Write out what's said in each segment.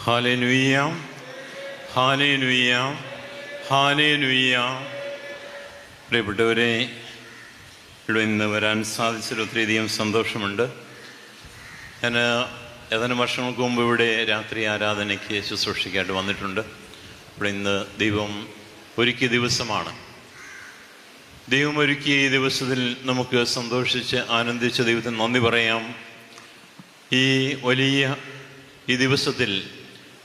Hallelujah, hallelujah, hallelujah. പ്രിയപ്പെട്ടവരെ, ഇവിടെ ഇന്ന് വരാൻ സാധിച്ചതിൽ ഒത്തിരിയധികം സന്തോഷമുണ്ട്. ഞാൻ ഏതാനും വർഷങ്ങൾക്ക് മുമ്പ് ഇവിടെ രാത്രി ആരാധനയ്ക്ക് ശുശ്രൂഷയ്ക്കായിട്ട് വന്നിട്ടുണ്ട്. ഇവിടെ ഇന്ന് ദൈവം ഒരുക്കിയ ദിവസമാണ്. ദൈവം ഒരുക്കിയ ഈ ദിവസത്തിൽ നമുക്ക് സന്തോഷിച്ച് ആനന്ദിച്ച് ദൈവത്തിന് നന്ദി പറയാം. ഈ വലിയ ഈ ദിവസത്തിൽ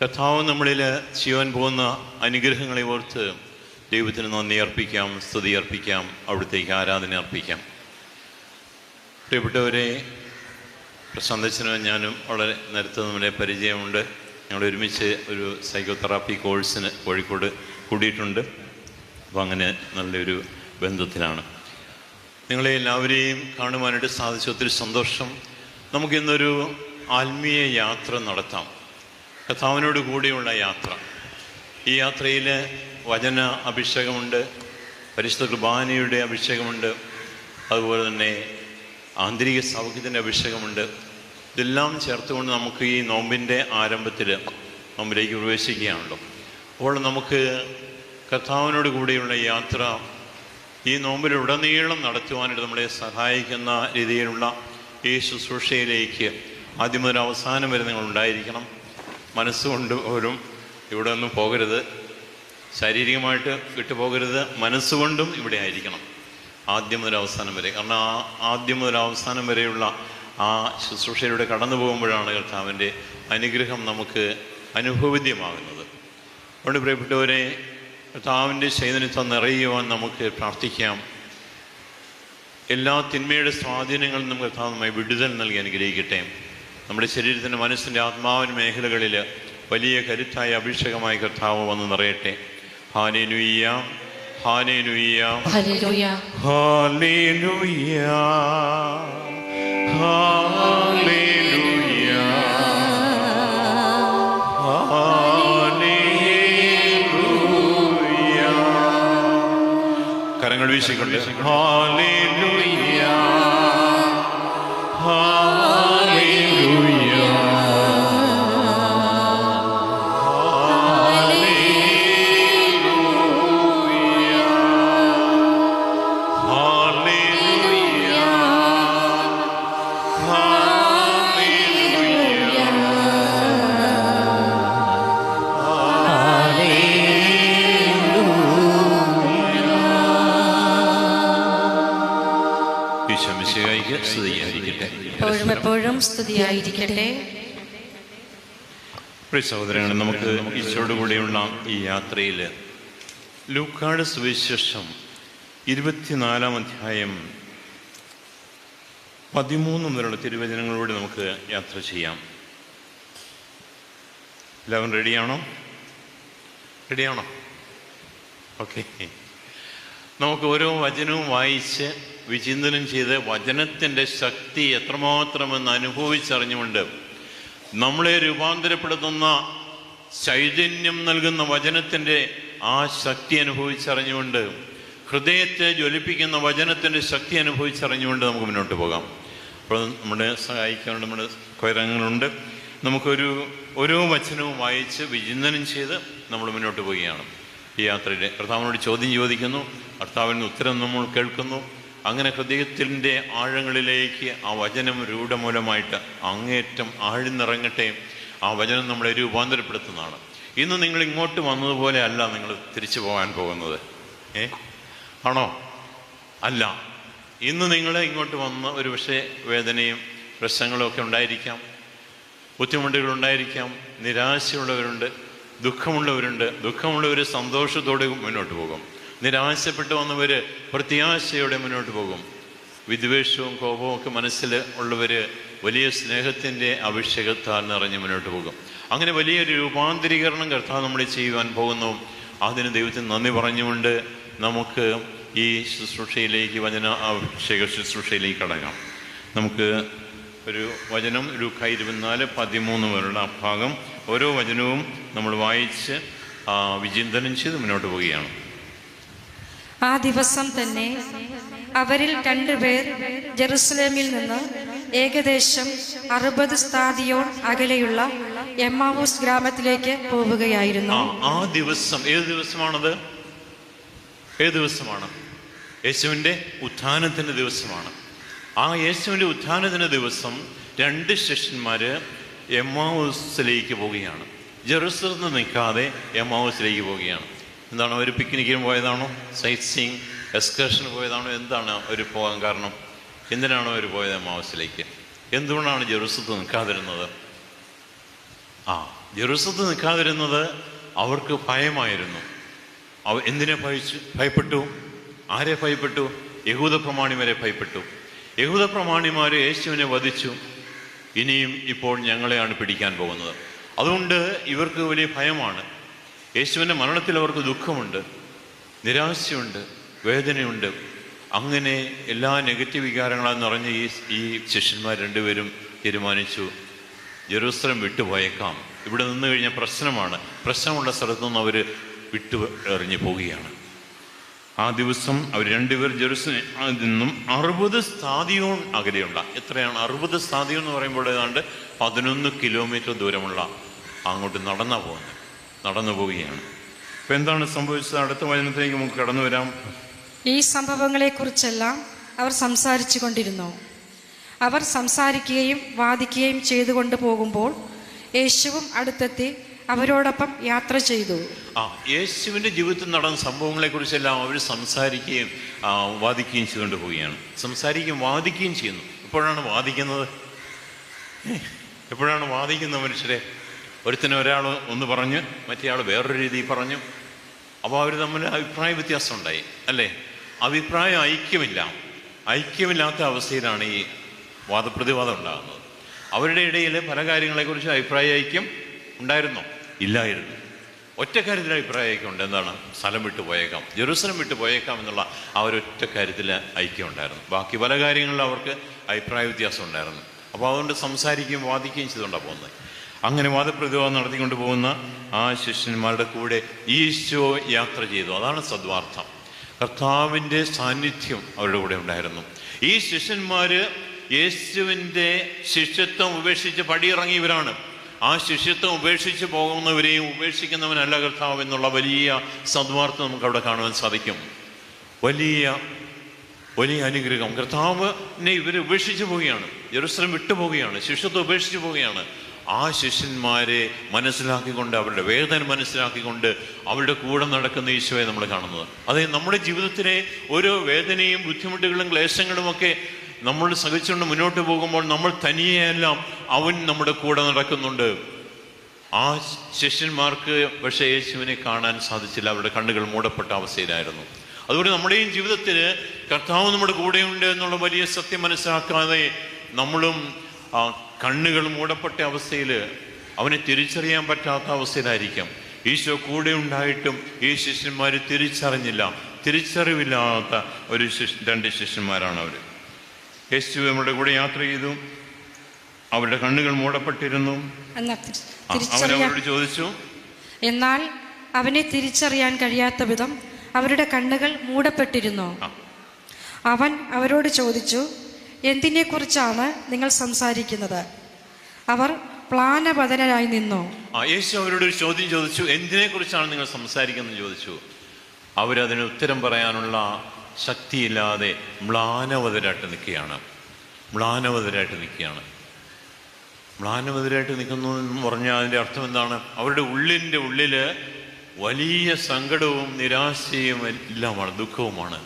കർത്താവ് നമ്മളിൽ ചെയ്യുവാൻ പോകുന്ന അനുഗ്രഹങ്ങളെ ഓർത്ത് ദൈവത്തിന് നന്ദി അർപ്പിക്കാം, സ്തുതി അർപ്പിക്കാം, അവിടുത്തേക്ക് ആരാധന അർപ്പിക്കാം. പ്രിയപ്പെട്ടവരെ, പ്രശാന്തച്ചനും ഞാനും വളരെ നേരത്തെ നമ്മളെ പരിചയമുണ്ട്. ഞങ്ങൾ ഒരുമിച്ച് ഒരു സൈക്കോതെറാപ്പി കോഴ്സിന് കോഴിക്കോട് കൂടിയിട്ടുണ്ട്. അപ്പോൾ അങ്ങനെ നല്ലൊരു ബന്ധത്തിലാണ്. നിങ്ങളെ എല്ലാവരെയും കാണുവാനായിട്ട് സാധിച്ച ഒത്തിരി സന്തോഷം. നമുക്കിന്നൊരു ആത്മീയ യാത്ര നടത്താം, കർത്താവിനോട് കൂടിയുള്ള യാത്ര. ഈ യാത്രയിൽ വചന അഭിഷേകമുണ്ട്, പരിശുദ്ധ കുർബാനയുടെ അഭിഷേകമുണ്ട്, അതുപോലെ തന്നെ ആന്തരിക സൗഖ്യത്തിൻ്റെ അഭിഷേകമുണ്ട്. ഇതെല്ലാം ചേർത്തുകൊണ്ട് നമുക്ക് ഈ നോമ്പിൻ്റെ ആരംഭത്തിൽ നോമ്പിലേക്ക് പ്രവേശിക്കുകയാണല്ലോ. അപ്പോൾ നമുക്ക് കർത്താവിനോട് കൂടിയുള്ള യാത്ര ഈ നോമ്പിലുടനീളം നടത്തുവാനായിട്ട് നമ്മളെ സഹായിക്കുന്ന രീതിയിലുള്ള ഈ ശുശ്രൂഷയിലേക്ക് ആദ്യം മുതൽ അവസാനം വരെ നിങ്ങൾ ഉണ്ടായിരിക്കണം. മനസ്സുകൊണ്ട് പോലും ഇവിടെ ഒന്നും പോകരുത്, ശാരീരികമായിട്ട് വിട്ടുപോകരുത്, മനസ്സുകൊണ്ടും ഇവിടെ ആയിരിക്കണം ആദ്യം മുതൽ അവസാനം വരെ. കാരണം ആ ആദ്യം മുതൽ അവസാനം വരെയുള്ള ആ ശുശ്രൂഷയിലൂടെ കടന്നു പോകുമ്പോഴാണ് കർത്താവിൻ്റെ അനുഗ്രഹം നമുക്ക് അനുഭവവേദ്യമാകുന്നത്. അതുകൊണ്ട് പ്രിയപ്പെട്ടവരെ, കർത്താവിൻ്റെ ചൈതന്യത്തെ നിറയുവാൻ നമുക്ക് പ്രാർത്ഥിക്കാം. എല്ലാ തിന്മയുടെ സ്വാധീനങ്ങളിൽ നമുക്ക് കർത്താവ് നമ്മെ വിടുതൽ നൽകി അനുഗ്രഹിക്കട്ടെ. നമ്മുടെ ശരീരത്തിൻ്റെ, മനസ്സിൻ്റെ, ആത്മാവിൻ്റെ മേഖലകളിൽ വലിയ കരുത്തായ അഭിഷേകമായി കർത്താവ് വന്ന് നിറയട്ടെ. Hallelujah, hallelujah, hallelujah, hallelujah, hallelujah, hallelujah. കരങ്ങൾ വീശിക്കൊണ്ട് ഹല്ലേലൂയ, ഹല്ലേലൂയ, എപ്പോഴും സ്തുതിയായിരിക്കട്ടെ. പ്രിയ സഹോദരങ്ങളെ, നമുക്ക് ഈശോയോടുകൂടിയുള്ള ഈ യാത്രയിൽ ലൂക്കായുടെ സുവിശേഷം 24-ാം അധ്യായം 13 മുതലുള്ള തിരുവചനങ്ങളോട് നമുക്ക് യാത്ര ചെയ്യാം. എല്ലാവരും റെഡിയാണോ? ഓക്കെ. നമുക്ക് ഓരോ വചനവും വായിച്ച് വിചിന്തനം ചെയ്ത് വചനത്തിൻ്റെ ശക്തി എത്രമാത്രമെന്ന് അനുഭവിച്ചറിഞ്ഞുകൊണ്ട് നമ്മളെ രൂപാന്തരപ്പെടുത്തുന്ന ചൈതന്യം നൽകുന്ന വചനത്തിൻ്റെ ആ ശക്തി അനുഭവിച്ചറിഞ്ഞുകൊണ്ട്, ഹൃദയത്തെ ജ്വലിപ്പിക്കുന്ന വചനത്തിൻ്റെ ശക്തി അനുഭവിച്ചറിഞ്ഞുകൊണ്ട് നമുക്ക് മുന്നോട്ട് പോകാം. അപ്പോൾ നമ്മളെ സഹായിക്കാനുള്ള നമ്മുടെ കൊയരങ്ങളുണ്ട്. നമുക്കൊരു ഓരോ വചനവും വായിച്ച് വിചിന്തനം ചെയ്ത് നമ്മൾ മുന്നോട്ട് പോവുകയാണ്. ഈ യാത്രയിൽ കർത്താവിനോട് ചോദ്യം ചോദിക്കുന്നു, കർത്താവിൽ നിന്ന് ഉത്തരം നമ്മൾ കേൾക്കുന്നു. അങ്ങനെ ഹൃദയത്തിൻ്റെ ആഴങ്ങളിലേക്ക് ആ വചനം രൂഢമൂലമായിട്ട് അങ്ങേറ്റം ആഴ്ന്നിറങ്ങട്ടെ. ആ വചനം നമ്മളെ രൂപാന്തരപ്പെടുത്തുന്നതാണ്. ഇന്ന് നിങ്ങൾ ഇങ്ങോട്ട് വന്നതുപോലെ അല്ല നിങ്ങൾ തിരിച്ചു പോകാൻ പോകുന്നത്. ആണോ? അല്ല. ഇന്ന് നിങ്ങൾ ഇങ്ങോട്ട് വന്ന ഒരു പക്ഷേ വേദനയും പ്രശ്നങ്ങളും ഒക്കെ ഉണ്ടായിരിക്കാം, ബുദ്ധിമുട്ടുകളുണ്ടായിരിക്കാം, നിരാശയുള്ളവരുണ്ട്, ദുഃഖമുള്ളവർ സന്തോഷത്തോടെ മുന്നോട്ട് പോകും. നിരാശപ്പെട്ട് വന്നവർ പ്രത്യാശയോടെ മുന്നോട്ട് പോകും. വിദ്വേഷവും കോപവും ഒക്കെ മനസ്സിൽ ഉള്ളവർ വലിയ സ്നേഹത്തിൻ്റെ അഭിഷേകത്താൽ നിറഞ്ഞ് മുന്നോട്ട് പോകും. അങ്ങനെ വലിയൊരു രൂപാന്തരീകരണം കർത്താവ് നമ്മൾ ചെയ്യുവാൻ പോകുന്നു. അതിന് ദൈവത്തിന് നന്ദി പറഞ്ഞുകൊണ്ട് നമുക്ക് ഈ ശുശ്രൂഷയിലേക്ക്, വചന അഭിഷേക ശുശ്രൂഷയിലേക്ക് കടക്കാം. നമുക്ക് ഒരു വചനം ലൂക്കാ 24-13 വരെയുള്ള ഭാഗം ഓരോ വചനവും നമ്മൾ വായിച്ച് വിചിന്തനം ചെയ്ത് മുന്നോട്ട് പോവുകയാണ്. ആ ദിവസം തന്നെ അവരിൽ 2 പേർ ജെറുസലേമിൽ നിന്ന് ഏകദേശം 60 സ്ഥാദിയോൺ അകലെയുള്ള എമ്മാവൂസ് ഗ്രാമത്തിലേക്ക് പോവുകയായിരുന്നു. ആ ദിവസം ഏത് ദിവസമാണത്? ഏത് ദിവസമാണ്? യേശുവിൻ്റെ ഉത്ഥാനത്തിൻ്റെ ദിവസമാണ്. ആ യേശുവിൻ്റെ ഉത്ഥാനത്തിൻ്റെ ദിവസം 2 ശിഷ്യന്മാർ എമ്മാവൂസിലേക്ക് പോവുകയാണ്. ജെറുസലത്തിൽ നിൽക്കാതെ എമ്മാവൂസിലേക്ക് പോവുകയാണ്. എന്താണ്, അവർ പിക്നിക്കിന് പോയതാണോ, സൈറ്റ് സീയിങ് എക്സ്കർഷന് പോയതാണോ? എന്താണ് അവർ പോകാൻ കാരണം? എന്തിനാണോ അവർ പോയത് എമ്മാവൂസിലേക്ക്? എന്തുകൊണ്ടാണ് ജെറുസലത്തിൽ നിൽക്കാതിരുന്നത്? ജെറുസലത്തിൽ നിൽക്കാതിരുന്നത് അവർക്ക് ഭയമായിരുന്നു. എന്തിനെ ഭയപ്പെട്ടു? ആരെ ഭയപ്പെട്ടു? യഹൂദ പ്രമാണിമാരെ ഭയപ്പെട്ടു. യഹൂദ പ്രമാണിമാർ യേശുവിനെ വധിച്ചു, ഇനിയും ഇപ്പോൾ ഞങ്ങളെയാണ് പിടിക്കാൻ പോകുന്നത്. അതുകൊണ്ട് ഇവർക്ക് വലിയ ഭയമാണ്. യേശുവിൻ്റെ മരണത്തിൽ അവർക്ക് ദുഃഖമുണ്ട്, നിരാശയുണ്ട്, വേദനയുണ്ട്. അങ്ങനെ എല്ലാ നെഗറ്റീവ് വികാരങ്ങളാന്ന് പറഞ്ഞ് ഈ ശിഷ്യന്മാർ 2 പേരും തീരുമാനിച്ചു, ജെറൂസലം വിട്ടുപോയേക്കാം, ഇവിടെ നിന്ന് കഴിഞ്ഞാൽ പ്രശ്നമുള്ള സ്ഥലത്തു നിന്ന് അവർ വിട്ടു എറിഞ്ഞു പോവുകയാണ്. ആ ദിവസം അവർ 2 പേർ ജെറൂസലേമിൽ നിന്നും 60 സ്ഥാദിയോൺ അകലെയുള്ള, എത്രയാണ് 60 സ്ഥാദിയോൺ എന്ന് പറയുമ്പോൾ? ഏതാണ്ട് 11 കിലോമീറ്റർ ദൂരമുള്ള അങ്ങോട്ട് നടന്നു പോവുകയാണ്. അപ്പം എന്താണ് സംഭവിച്ചത്? അടുത്ത വചനത്തിലേക്ക് നമുക്ക് കടന്നു വരാം. ഈ സംഭവങ്ങളെക്കുറിച്ചെല്ലാം അവർ സംസാരിച്ചു കൊണ്ടിരുന്നു. അവർ സംസാരിക്കുകയും വാദിക്കുകയും ചെയ്തുകൊണ്ട് പോകുമ്പോൾ യേശുവും അടുത്തെത്തി അവരോടൊപ്പം യാത്ര ചെയ്തു. യേശുവിൻ്റെ ജീവിതത്തിൽ നടന്ന സംഭവങ്ങളെക്കുറിച്ചെല്ലാം അവർ സംസാരിക്കുകയും വാദിക്കുകയും ചെയ്തുകൊണ്ട് പോവുകയാണ്. സംസാരിക്കുകയും വാദിക്കുകയും ചെയ്യുന്നു. എപ്പോഴാണ് വാദിക്കുന്നത് മനുഷ്യരെ? ഒരാൾ ഒന്ന് പറഞ്ഞ് മറ്റേയാൾ വേറൊരു രീതിയിൽ പറഞ്ഞു. അപ്പോൾ അവർ തമ്മിൽ അഭിപ്രായ വ്യത്യാസം ഉണ്ടായി, അല്ലേ? അഭിപ്രായ ഐക്യമില്ലാത്ത അവസ്ഥയിലാണ് ഈ വാദപ്രതിവാദം ഉണ്ടാകുന്നത്. അവരുടെ ഇടയിൽ പല കാര്യങ്ങളെക്കുറിച്ച് അഭിപ്രായ ഐക്യം ഉണ്ടായിരുന്നോ? ഇല്ലായിരുന്നു. ഒറ്റ കാര്യത്തിൽ അഭിപ്രായ ഐക്യം ഉണ്ട്. എന്താണ്? സ്ഥലം വിട്ടു പോയേക്കാം, ജെറൂസലം വിട്ടു പോയേക്കാം എന്നുള്ള ആ ഒരൊറ്റ കാര്യത്തിൽ ഐക്യം ഉണ്ടായിരുന്നു. ബാക്കി പല കാര്യങ്ങളിലും അവർക്ക് അഭിപ്രായ വ്യത്യാസം ഉണ്ടായിരുന്നു. അപ്പോൾ അതുകൊണ്ട് സംസാരിക്കുകയും വാദിക്കുകയും ചെയ്തുകൊണ്ടാണ് പോകുന്നത്. അങ്ങനെ വാദപ്രതിവാദം നടത്തിക്കൊണ്ട് പോകുന്ന ആ ശിഷ്യന്മാരുടെ കൂടെ ഈശോ യാത്ര ചെയ്തു. അതാണ് സദ്വാർത്ഥം. കർത്താവിൻ്റെ സാന്നിധ്യം അവരുടെ കൂടെ ഉണ്ടായിരുന്നു. ഈ ശിഷ്യന്മാർ യേശുവിൻ്റെ ശിഷ്യത്വം ഉപേക്ഷിച്ച് പടിയിറങ്ങിയവരാണ്. ആ ശിഷ്യത്വം ഉപേക്ഷിച്ച് പോകുന്നവരെയും ഉപേക്ഷിക്കുന്നവനല്ല കർത്താവ് എന്നുള്ള വലിയ സദ്വാർത്ഥം നമുക്കവിടെ കാണുവാൻ സാധിക്കും. വലിയ അനുഗ്രഹം. കർത്താവിനെ ഇവർ ഉപേക്ഷിച്ച് പോവുകയാണ്, ജെറൂസലം വിട്ടുപോവുകയാണ്, ശിഷ്യത്വം ഉപേക്ഷിച്ച് പോവുകയാണ്. ആ ശിഷ്യന്മാരെ മനസ്സിലാക്കിക്കൊണ്ട്, അവരുടെ വേദന മനസ്സിലാക്കിക്കൊണ്ട് അവരുടെ കൂടെ നടക്കുന്ന ഈശോയെ നമ്മൾ കാണുന്നത്. അതായത് നമ്മുടെ ജീവിതത്തിലെ ഓരോ വേദനയും ബുദ്ധിമുട്ടുകളും ക്ലേശങ്ങളുമൊക്കെ നമ്മൾ സഹിച്ചുകൊണ്ട് മുന്നോട്ട് പോകുമ്പോൾ നമ്മൾ തനിയെയെല്ലാം അവൻ നമ്മുടെ കൂടെ നടക്കുന്നുണ്ട്. ആ ശിഷ്യന്മാർക്ക് പക്ഷേ യേശുവിനെ കാണാൻ സാധിച്ചില്ല. അവരുടെ കണ്ണുകൾ മൂടപ്പെട്ട അവസ്ഥയിലായിരുന്നു. അതുകൊണ്ട് നമ്മുടെയും ജീവിതത്തിൽ കർത്താവ് നമ്മുടെ കൂടെയുണ്ട് എന്നുള്ള വലിയ സത്യം മനസ്സിലാക്കാതെ നമ്മളും കണ്ണുകൾ മൂടപ്പെട്ട അവസ്ഥയിൽ അവനെ തിരിച്ചറിയാൻ പറ്റാത്ത അവസ്ഥയിലായിരിക്കാം. ഈശോ കൂടെ ഉണ്ടായിട്ടും ഈ ശിഷ്യന്മാർ തിരിച്ചറിവില്ലാത്ത 2 ശിഷ്യന്മാരാണ് അവർ. യേശു നമ്മുടെ കൂടെ യാത്ര ചെയ്തു, അവരുടെ കണ്ണുകൾ മൂടപ്പെട്ടിരുന്നു. അവരവരോട് ചോദിച്ചു, എന്നാൽ അവനെ തിരിച്ചറിയാൻ കഴിയാത്ത വിധം അവരുടെ കണ്ണുകൾ മൂടപ്പെട്ടിരുന്നു. അവൻ അവരോട് ചോദിച്ചു, എന്തിനെക്കുറിച്ചാണ് നിങ്ങൾ സംസാരിക്കുന്നത്? അവർ മ്ലാനവദനരായി നിന്നു. യേശു അവരോട് ഒരു ചോദ്യം ചോദിച്ചു, എന്തിനെക്കുറിച്ചാണ് നിങ്ങൾ സംസാരിക്കുന്നത് ചോദിച്ചു. അവരതിന് ഉത്തരം പറയാനുള്ള ശക്തിയില്ലാതെ മ്ലാനവദരായിട്ട് നിൽക്കുകയാണ്. മ്ലാനവദരായിട്ട് നിൽക്കുന്നു എന്ന് പറഞ്ഞാൽ അതിൻ്റെ അർത്ഥം എന്താണ്? അവരുടെ ഉള്ളിൽ വലിയ സങ്കടവും നിരാശയും എല്ലാമാണ്, ദുഃഖവുമാണ്.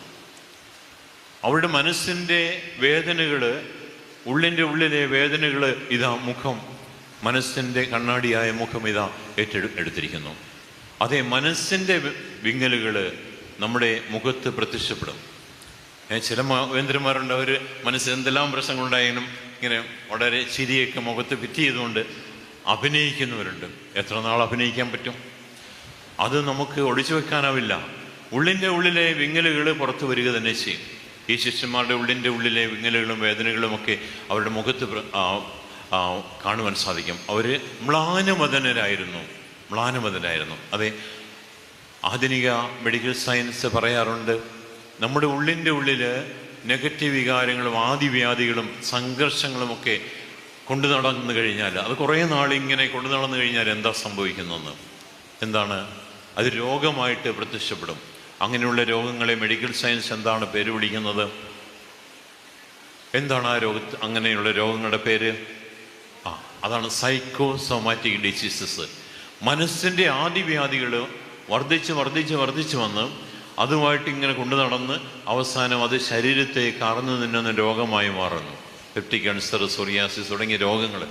അവരുടെ മനസ്സിൻ്റെ വേദനകൾ, ഉള്ളിലെ വേദനകൾ ഇതാ മുഖം, മനസ്സിൻ്റെ കണ്ണാടിയായ മുഖം ഇതാ ഏറ്റെടുത്തിരിക്കുന്നു. അതേ, മനസ്സിൻ്റെ വിങ്ങലുകൾ നമ്മുടെ മുഖത്ത് പ്രത്യക്ഷപ്പെടും. ചില വേന്ദ്രന്മാരുണ്ട്, അവർ മനസ്സിൽ എന്തെല്ലാം പ്രശ്നങ്ങളുണ്ടായാലും ഇങ്ങനെ വളരെ ചിരിയൊക്കെ മുഖത്ത് ഫിറ്റ് ചെയ്തുകൊണ്ട് അഭിനയിക്കുന്നവരുണ്ട്. എത്ര നാൾ അഭിനയിക്കാൻ പറ്റും? അത് നമുക്ക് ഒളിച്ചു വെക്കാനാവില്ല. ഉള്ളിലെ വിങ്ങലുകൾ പുറത്തു വരിക തന്നെ ചെയ്യും. ഈ ശിഷ്യന്മാരുടെ ഉള്ളിലെ വിങ്ങലുകളും വേദനകളുമൊക്കെ അവരുടെ മുഖത്ത് കാണുവാൻ സാധിക്കും. അവർ മ്ലാനവദനരായിരുന്നു. അതെ, ആധുനിക മെഡിക്കൽ സയൻസ് പറയാറുണ്ട്, നമ്മുടെ ഉള്ളിൽ നെഗറ്റീവ് വികാരങ്ങളും ആദിവ്യാധികളും സംഘർഷങ്ങളുമൊക്കെ കൊണ്ടു നടന്നു കഴിഞ്ഞാൽ, അത് കുറേ നാളിങ്ങനെ കൊണ്ടു നടന്നു കഴിഞ്ഞാൽ എന്താ സംഭവിക്കുന്നതെന്ന്, എന്താണ് അത് രോഗമായിട്ട് പ്രത്യക്ഷപ്പെടും. അങ്ങനെയുള്ള രോഗങ്ങളെ മെഡിക്കൽ സയൻസ് എന്താണ് പേര് വിളിക്കുന്നത്? എന്താണ് ആ അങ്ങനെയുള്ള രോഗങ്ങളുടെ പേര്? അതാണ് സൈക്കോസോമാറ്റിക് ഡിസീസസ്. മനസ്സിൻ്റെ ആദിവ്യാധികൾ വർദ്ധിച്ച് വന്ന് അതുമായിട്ട് ഇങ്ങനെ കൊണ്ടു നടന്ന് അവസാനം അത് ശരീരത്തെ കാർന്നു തിന്നുന്ന രോഗമായി മാറുന്നു. പെപ്റ്റിക് അൾസർ, സോറിയാസിസ് തുടങ്ങിയ രോഗങ്ങൾ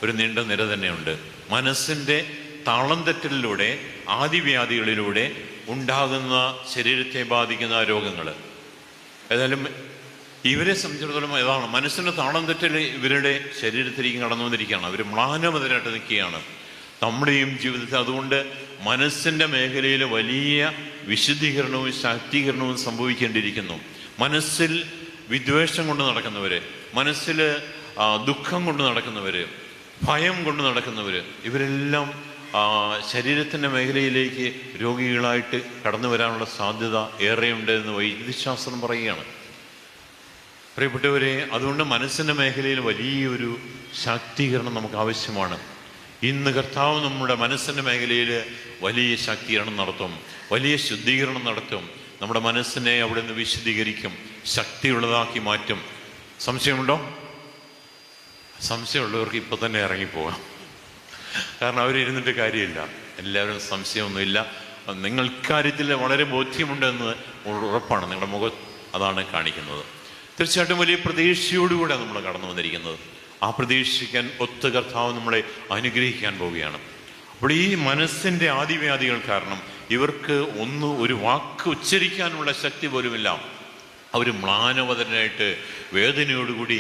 ഒരു നീണ്ട നിര തന്നെയുണ്ട്. മനസ്സിൻ്റെ താളം തെറ്റലിലൂടെ, ആദിവ്യാധികളിലൂടെ ഉണ്ടാകുന്ന ശരീരത്തെ ബാധിക്കുന്ന രോഗങ്ങൾ. ഏതായാലും ഇവരെ സംബന്ധിച്ചിടത്തോളം ഏതാണ് മനസ്സിൻ്റെ താളം തെറ്റൽ ഇവരുടെ ശരീരത്തിലേക്ക് കടന്നു വന്നിരിക്കുകയാണ്. അവർ മ്ലാനമതരായിട്ട് നിൽക്കുകയാണ് നമ്മുടെയും ജീവിതത്തിൽ. അതുകൊണ്ട് മനസ്സിൻ്റെ മേഖലയിൽ വലിയ വിശുദ്ധീകരണവും ശാക്തീകരണവും സംഭവിക്കേണ്ടിയിരിക്കുന്നു. മനസ്സിൽ വിദ്വേഷം കൊണ്ട് നടക്കുന്നവർ, മനസ്സിൽ ദുഃഖം കൊണ്ട് നടക്കുന്നവർ, ഭയം കൊണ്ട് നടക്കുന്നവർ, ഇവരെല്ലാം ശരീരത്തിൻ്റെ മേഖലയിലേക്ക് രോഗികളായിട്ട് കടന്നു വരാനുള്ള സാധ്യത ഏറെയുണ്ട് എന്ന് വൈദ്യശാസ്ത്രം പറയുകയാണ്. പ്രിയപ്പെട്ടവരെ, അതുകൊണ്ട് മനസ്സിൻ്റെ മേഖലയിൽ വലിയൊരു ശാക്തീകരണം നമുക്ക് ആവശ്യമാണ്. ഇന്ന് കർത്താവ് നമ്മുടെ മനസ്സിൻ്റെ മേഖലയിൽ വലിയ ശാക്തീകരണം നടത്തും, വലിയ ശുദ്ധീകരണം നടത്തും. നമ്മുടെ മനസ്സിനെ അവിടെ നിന്ന് വിശുദ്ധീകരിക്കും, ശക്തിയുള്ളതാക്കി മാറ്റും. സംശയമുണ്ടോ? സംശയമുള്ളവർക്ക് ഇപ്പം തന്നെ ഇറങ്ങിപ്പോകാം. കാരണം അവരിരുന്നിട്ട് കാര്യമില്ല. എല്ലാവരും സംശയമൊന്നുമില്ല. നിങ്ങൾക്കാര്യത്തിൽ വളരെ ബോധ്യമുണ്ടെന്ന് ഉറപ്പാണ്. നിങ്ങളുടെ മുഖം അതാണ് കാണിക്കുന്നത്. തീർച്ചയായിട്ടും വലിയ പ്രതീക്ഷയോടുകൂടെ നമ്മൾ കടന്നു വന്നിരിക്കുന്നത്. ആ പ്രതീക്ഷിക്കാൻ ഒത്ത കർത്താവ് നമ്മളെ അനുഗ്രഹിക്കാൻ പോവുകയാണ്. അപ്പോൾ ഈ മനസ്സിൻ്റെ ആദിവ്യാധികൾ കാരണം ഇവർക്ക് ഒരു വാക്ക് ഉച്ചരിക്കാനുള്ള ശക്തി പോലുമില്ല. അവർ മ്ലാനവതനായിട്ട് വേദനയോടുകൂടി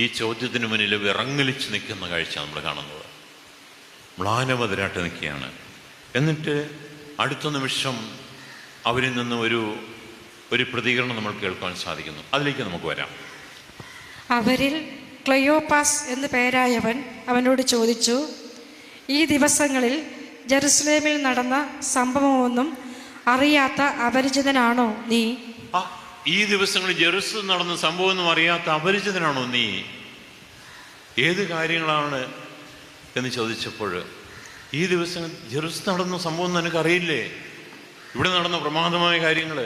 ഈ ചോദ്യത്തിന് മുന്നിൽ വിറങ്ങലിച്ച് നിൽക്കുന്ന കാഴ്ച നമ്മൾ കാണുന്നത്. മ്ലാനവതരായിട്ട് നിൽക്കുകയാണ്. എന്നിട്ട് അടുത്ത നിമിഷം അവരിൽ നിന്ന് ഒരു പ്രതികരണം നമ്മൾ കേൾക്കാൻ സാധിക്കുന്നു. അതിലേക്ക് നമുക്ക് വരാം. അവരിൽ ക്ലെയോപ്പാസ് എന്ന് പേരായവൻ അവനോട് ചോദിച്ചു, ഈ ദിവസങ്ങളിൽ ജെറുസലേമിൽ നടന്ന സംഭവമൊന്നും അറിയാത്ത അപരിചിതനാണോ നീ? ഈ ദിവസങ്ങളിൽ ജെറുസലേമിൽ നടന്ന സംഭവമൊന്നും അറിയാത്ത അപരിചിതനാണോ നീ? ഏത് കാര്യങ്ങളാണ് എന്ന് ചോദിച്ചപ്പോൾ, ഈ ദിവസം ജെറുസലേമിൽ നടന്ന സംഭവം നിനക്കറിയില്ലേ? ഇവിടെ നടന്ന പ്രമാദമായ കാര്യങ്ങൾ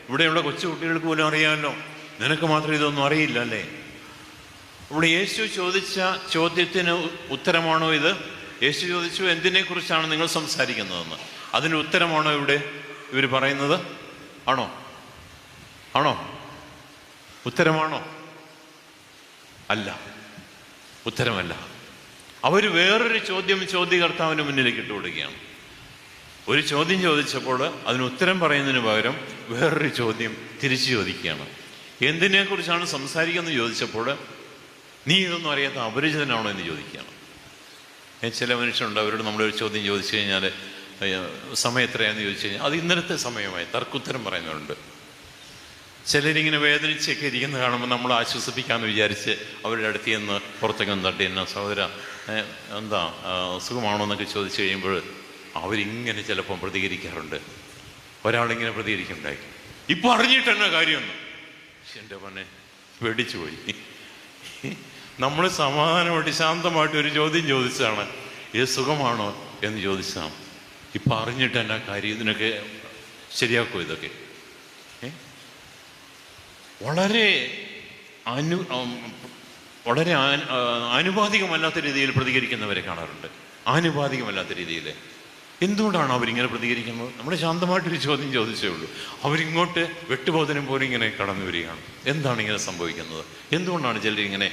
ഇവിടെയുള്ള കൊച്ചുകുട്ടികൾക്ക് പോലും അറിയാമല്ലോ, നിനക്ക് മാത്രം ഇതൊന്നും അറിയില്ല അല്ലേ? ഇവിടെ യേശു ചോദിച്ച ചോദ്യത്തിന് ഉത്തരമാണോ ഇത്? യേശു ചോദിച്ചു, എന്തിനെക്കുറിച്ചാണ് നിങ്ങൾ സംസാരിക്കുന്നതെന്ന്. അതിന് ഉത്തരമാണോ ഇവിടെ ഇവർ പറയുന്നത്? ആണോ? ഉത്തരമാണോ? അല്ല, ഉത്തരമല്ല. അവർ വേറൊരു ചോദ്യകർത്താവിന് മുന്നിലേക്ക് ഇട്ടുകൊടുക്കുകയാണ്. ഒരു ചോദ്യം ചോദിച്ചപ്പോൾ അതിന് ഉത്തരം പറയുന്നതിന് പകരം വേറൊരു ചോദ്യം തിരിച്ചു ചോദിക്കുകയാണ്. എന്തിനെക്കുറിച്ചാണ് സംസാരിക്കുന്നത് ചോദിച്ചപ്പോൾ, നീ ഇതൊന്നും അറിയാത്ത അപരിചിതനാണോ എന്ന് ചോദിക്കുകയാണ്. ചില മനുഷ്യരുണ്ട്, അവരോട് നമ്മളൊരു ചോദ്യം ചോദിച്ചു കഴിഞ്ഞാൽ സമയം എത്രയാണെന്ന് ചോദിച്ചു കഴിഞ്ഞാൽ അത് ഇന്നലത്തെ സമയമായി തർക്കുത്തരം പറയുന്നവരുണ്ട്. ചിലരിങ്ങനെ വേദനിച്ചൊക്കെ ഇരിക്കുന്ന കാണുമ്പോൾ നമ്മൾ ആശ്വസിപ്പിക്കാമെന്ന് വിചാരിച്ച് അവരുടെ അടുത്ത് നിന്ന് പുറത്തേക്ക് തട്ടി, എന്നാ സഹോദര എന്താ സുഖമാണോ എന്നൊക്കെ ചോദിച്ചു കഴിയുമ്പോൾ അവരിങ്ങനെ ചിലപ്പം പ്രതികരിക്കാറുണ്ട്. ഒരാളിങ്ങനെ പ്രതികരിക്കുന്നുണ്ടായി, ഇപ്പം അറിഞ്ഞിട്ട് എന്നാ കാര്യമൊന്നും. എൻ്റെ പൊന്നെ, പേടിച്ചു പോയി. നമ്മൾ സമാധാനമായിട്ട് ശാന്തമായിട്ട് ഒരു ചോദ്യം ചോദിച്ചതാണ്, ഇത് സുഖമാണോ എന്ന് ചോദിച്ചതാണ്. ഇപ്പം അറിഞ്ഞിട്ട് എന്നാ കാര്യം, ഇതിനൊക്കെ ശരിയാക്കുമോ ഇതൊക്കെ? വളരെ ആനുപാതികമല്ലാത്ത രീതിയിൽ പ്രതികരിക്കുന്നവരെ കാണാറുണ്ട്. ആനുപാതികമല്ലാത്ത രീതിയിൽ. എന്തുകൊണ്ടാണ് അവരിങ്ങനെ പ്രതികരിക്കുന്നത്? നമ്മൾ ശാന്തമായിട്ടൊരു ചോദ്യം ചോദിച്ചേ ഉള്ളൂ, അവരിങ്ങോട്ട് വെട്ടുബോധനം പോലെ ഇങ്ങനെ കടന്നു വരികയാണ്. എന്താണ് ഇങ്ങനെ സംഭവിക്കുന്നത്? എന്തുകൊണ്ടാണ് ചിലരിങ്ങനെ